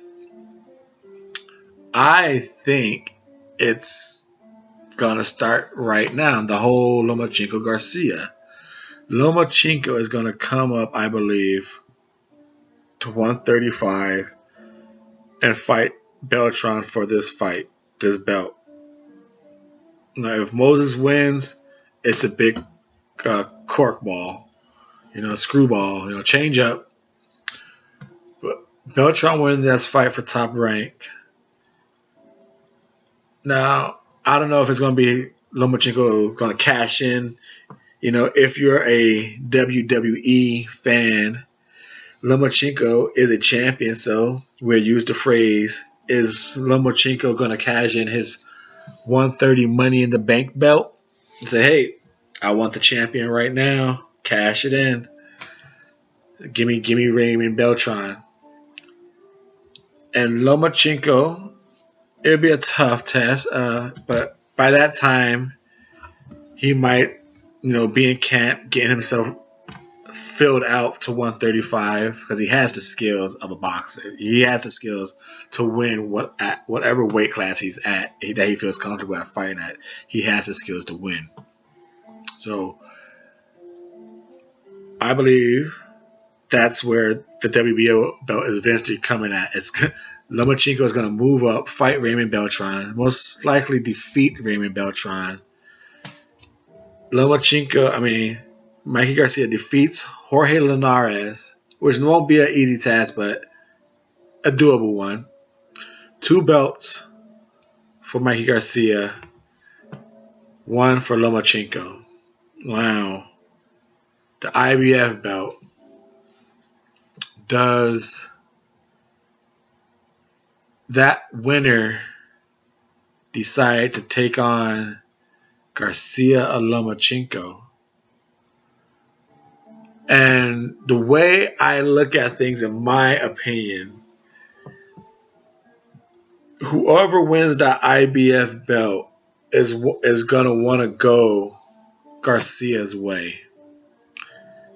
I think it's going to start right now, the whole Lomachenko Garcia. Lomachenko is going to come up, I believe, to 135 and fight Beltran for this fight, this belt. Now, if Moses wins, it's a big cork ball, screwball, change up. But Beltran winning this fight for top rank. Now, I don't know if it's going to be Lomachenko going to cash in. If you're a WWE fan, Lomachenko is a champion, so we'll use the phrase, is Lomachenko going to cash in his 130 Money in the Bank belt and say, hey, I want the champion right now, cash it in. Give me Raymond Beltran. And Lomachenko, it'll be a tough test, but by that time, he might, be in camp, getting himself filled out to 135 because he has the skills of a boxer. He has the skills to win whatever weight class he's at that he feels comfortable at fighting at. He has the skills to win. So I believe that's where the WBO belt is eventually coming at. Lomachenko is going to move up, fight Raymond Beltran, most likely defeat Raymond Beltran. Mikey Garcia defeats Jorge Linares, which won't be an easy task, but a doable one. 2 belts for Mikey Garcia, 1 for Lomachenko. Wow. The IBF belt. Does that winner decide to take on Garcia or Lomachenko? And the way I look at things, in my opinion, whoever wins that IBF belt is going to want to go Garcia's way.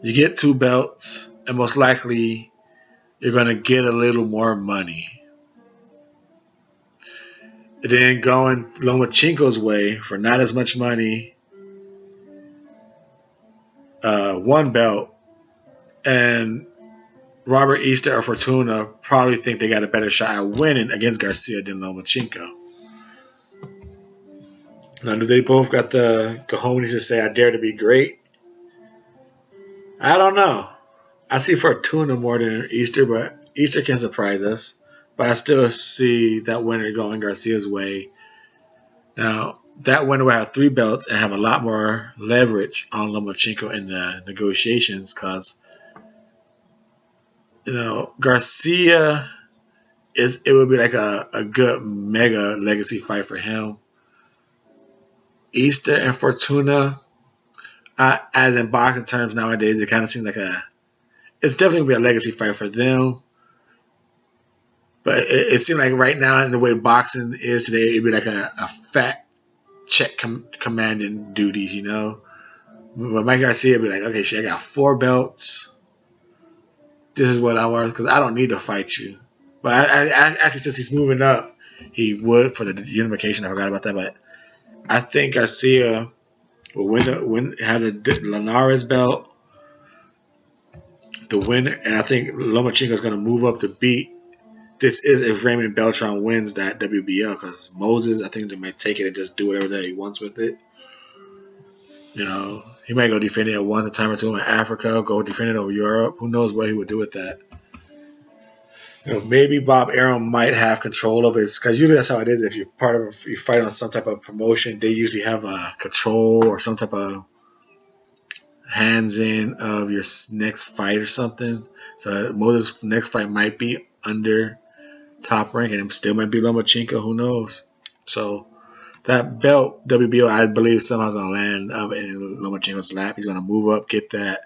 You get 2 belts, and most likely you're going to get a little more money. And then going Lomachenko's way for not as much money, 1 belt, and Robert Easter or Fortuna probably think they got a better shot at winning against Garcia than Lomachenko. Now, do they both got the cojones to say, I dare to be great? I don't know. I see Fortuna more than Easter, but Easter can surprise us. But I still see that winner going Garcia's way. Now, that winner will have 3 belts and have a lot more leverage on Lomachenko in the negotiations because, Garcia it would be like a good mega legacy fight for him. Easter and Fortuna, as in boxing terms nowadays, it kind of seems like it's definitely going to be a legacy fight for them. But it seems like right now, in the way boxing is today, it'd be like a fat check commanding duties, But Mike Garcia would be like, okay, shit, I got 4 belts. This is what I want because I don't need to fight you. But I actually, since he's moving up, he would for the unification. I forgot about that, but I think Garcia will have the Linares belt, the winner, and I think Lomachenko is going to move up to beat. This is if Raymond Beltran wins that WBO because Moses, I think they might take it and just do whatever that he wants with it. He might go defend it once a time or two in Africa, go defend it over Europe. Who knows what he would do with that? Maybe Bob Arum might have control of it because usually that's how it is. If you're you fight on some type of promotion, they usually have a control or some type of hands in of your next fight or something. So Moses' next fight might be under Top Rank, and it still might be Lomachenko. Who knows? So that belt, WBO, I believe somehow is going to land up in Lomachenko's lap. He's going to move up, get that.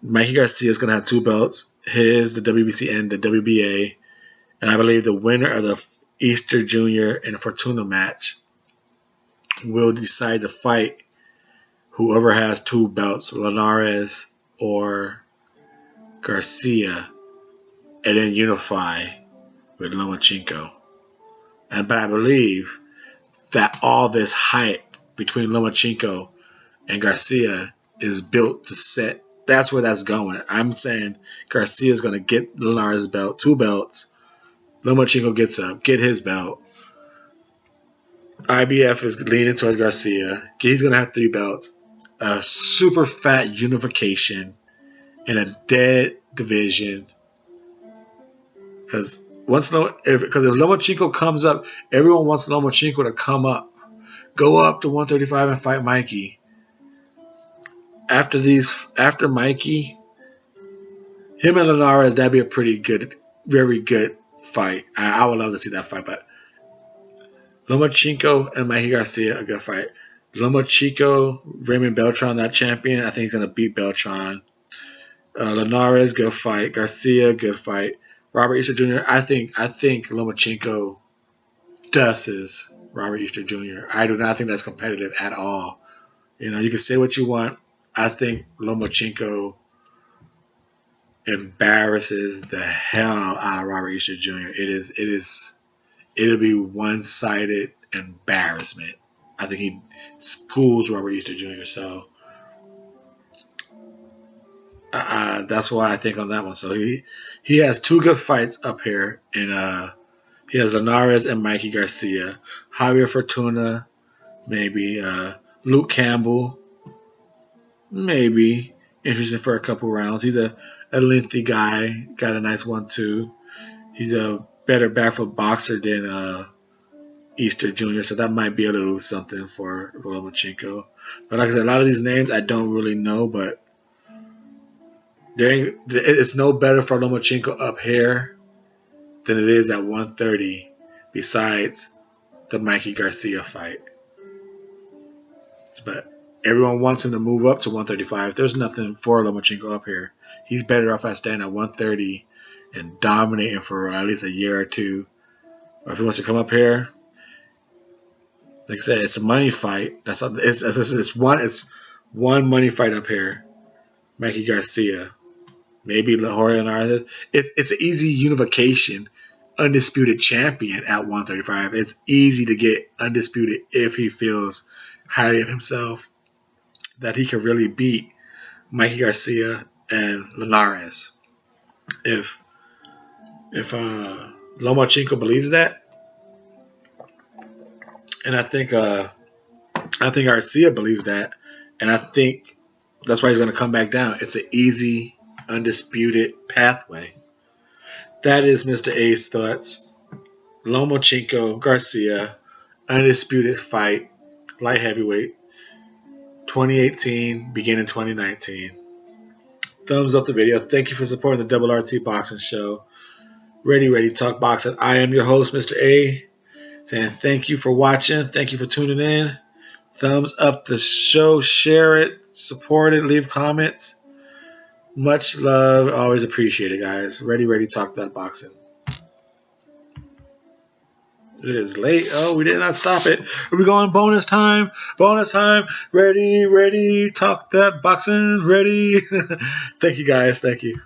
Mikey Garcia is going to have 2 belts, the WBC and the WBA. And I believe the winner of the Easter Jr. and Fortuna match will decide to fight whoever has 2 belts, Linares or Garcia, and then unify with Lomachenko. But I believe that all this hype between Lomachenko and Garcia is built to set. That's where that's going. I'm saying Garcia is going to get Linares' belt, 2 belts. Lomachenko get his belt. IBF is leaning towards Garcia. He's going to have 3 belts. A super fat unification in a dead division. Because if Lomachenko comes up, everyone wants Lomachenko to come up. Go up to 135 and fight Mikey. After Mikey, him and Linares, that'd be a pretty good, very good fight. I would love to see that fight, but Lomachenko and Mikey Garcia, a good fight. Lomachenko, Raymond Beltran, that champion, I think he's going to beat Beltran. Linares, good fight. Garcia, good fight. Robert Easter Jr. I think Lomachenko dusts Robert Easter Jr. I do not think that's competitive at all. You know, you can say what you want. I think Lomachenko embarrasses the hell out of Robert Easter Jr. It'll be one-sided embarrassment. I think he schools Robert Easter Jr. So that's why I think on that one. So he has two good fights up here, and he has Linares and Mikey Garcia, Javier Fortuna, maybe Luke Campbell, maybe interesting for a couple rounds. He's a lengthy guy, got a nice 1-2. He's a better backfoot boxer than Easter Jr., so that might be a little something for Lomachenko. But like I said, a lot of these names I don't really know, but it's no better for Lomachenko up here than it is at 130, besides the Mikey Garcia fight. But everyone wants him to move up to 135. There's nothing for Lomachenko up here. He's better off at staying at 130 and dominating for at least a year or two. Or if he wants to come up here, like I said, it's a money fight. It's one money fight up here. Mikey Garcia, maybe Jorge Linares. It's an easy unification, undisputed champion at 135. It's easy to get undisputed if he feels highly of himself that he can really beat Mikey Garcia and Linares. If Lomachenko believes that, and I think Garcia believes that, and I think that's why he's going to come back down. It's an easy, undisputed pathway. That is Mr. A's thoughts. Lomachenko, Garcia, undisputed fight, light heavyweight, 2018, beginning 2019. Thumbs up the video. Thank you for supporting the Double RT Boxing Show. Ready, talk boxing. I am your host, Mr. A. Saying thank you for watching. Thank you for tuning in. Thumbs up the show. Share it. Support it. Leave comments. Much love. Always appreciate it, guys. Ready, talk that boxing. It is late. Oh, we did not stop it. Are we going bonus time? Bonus time. Ready, talk that boxing. Ready. Thank you, guys. Thank you.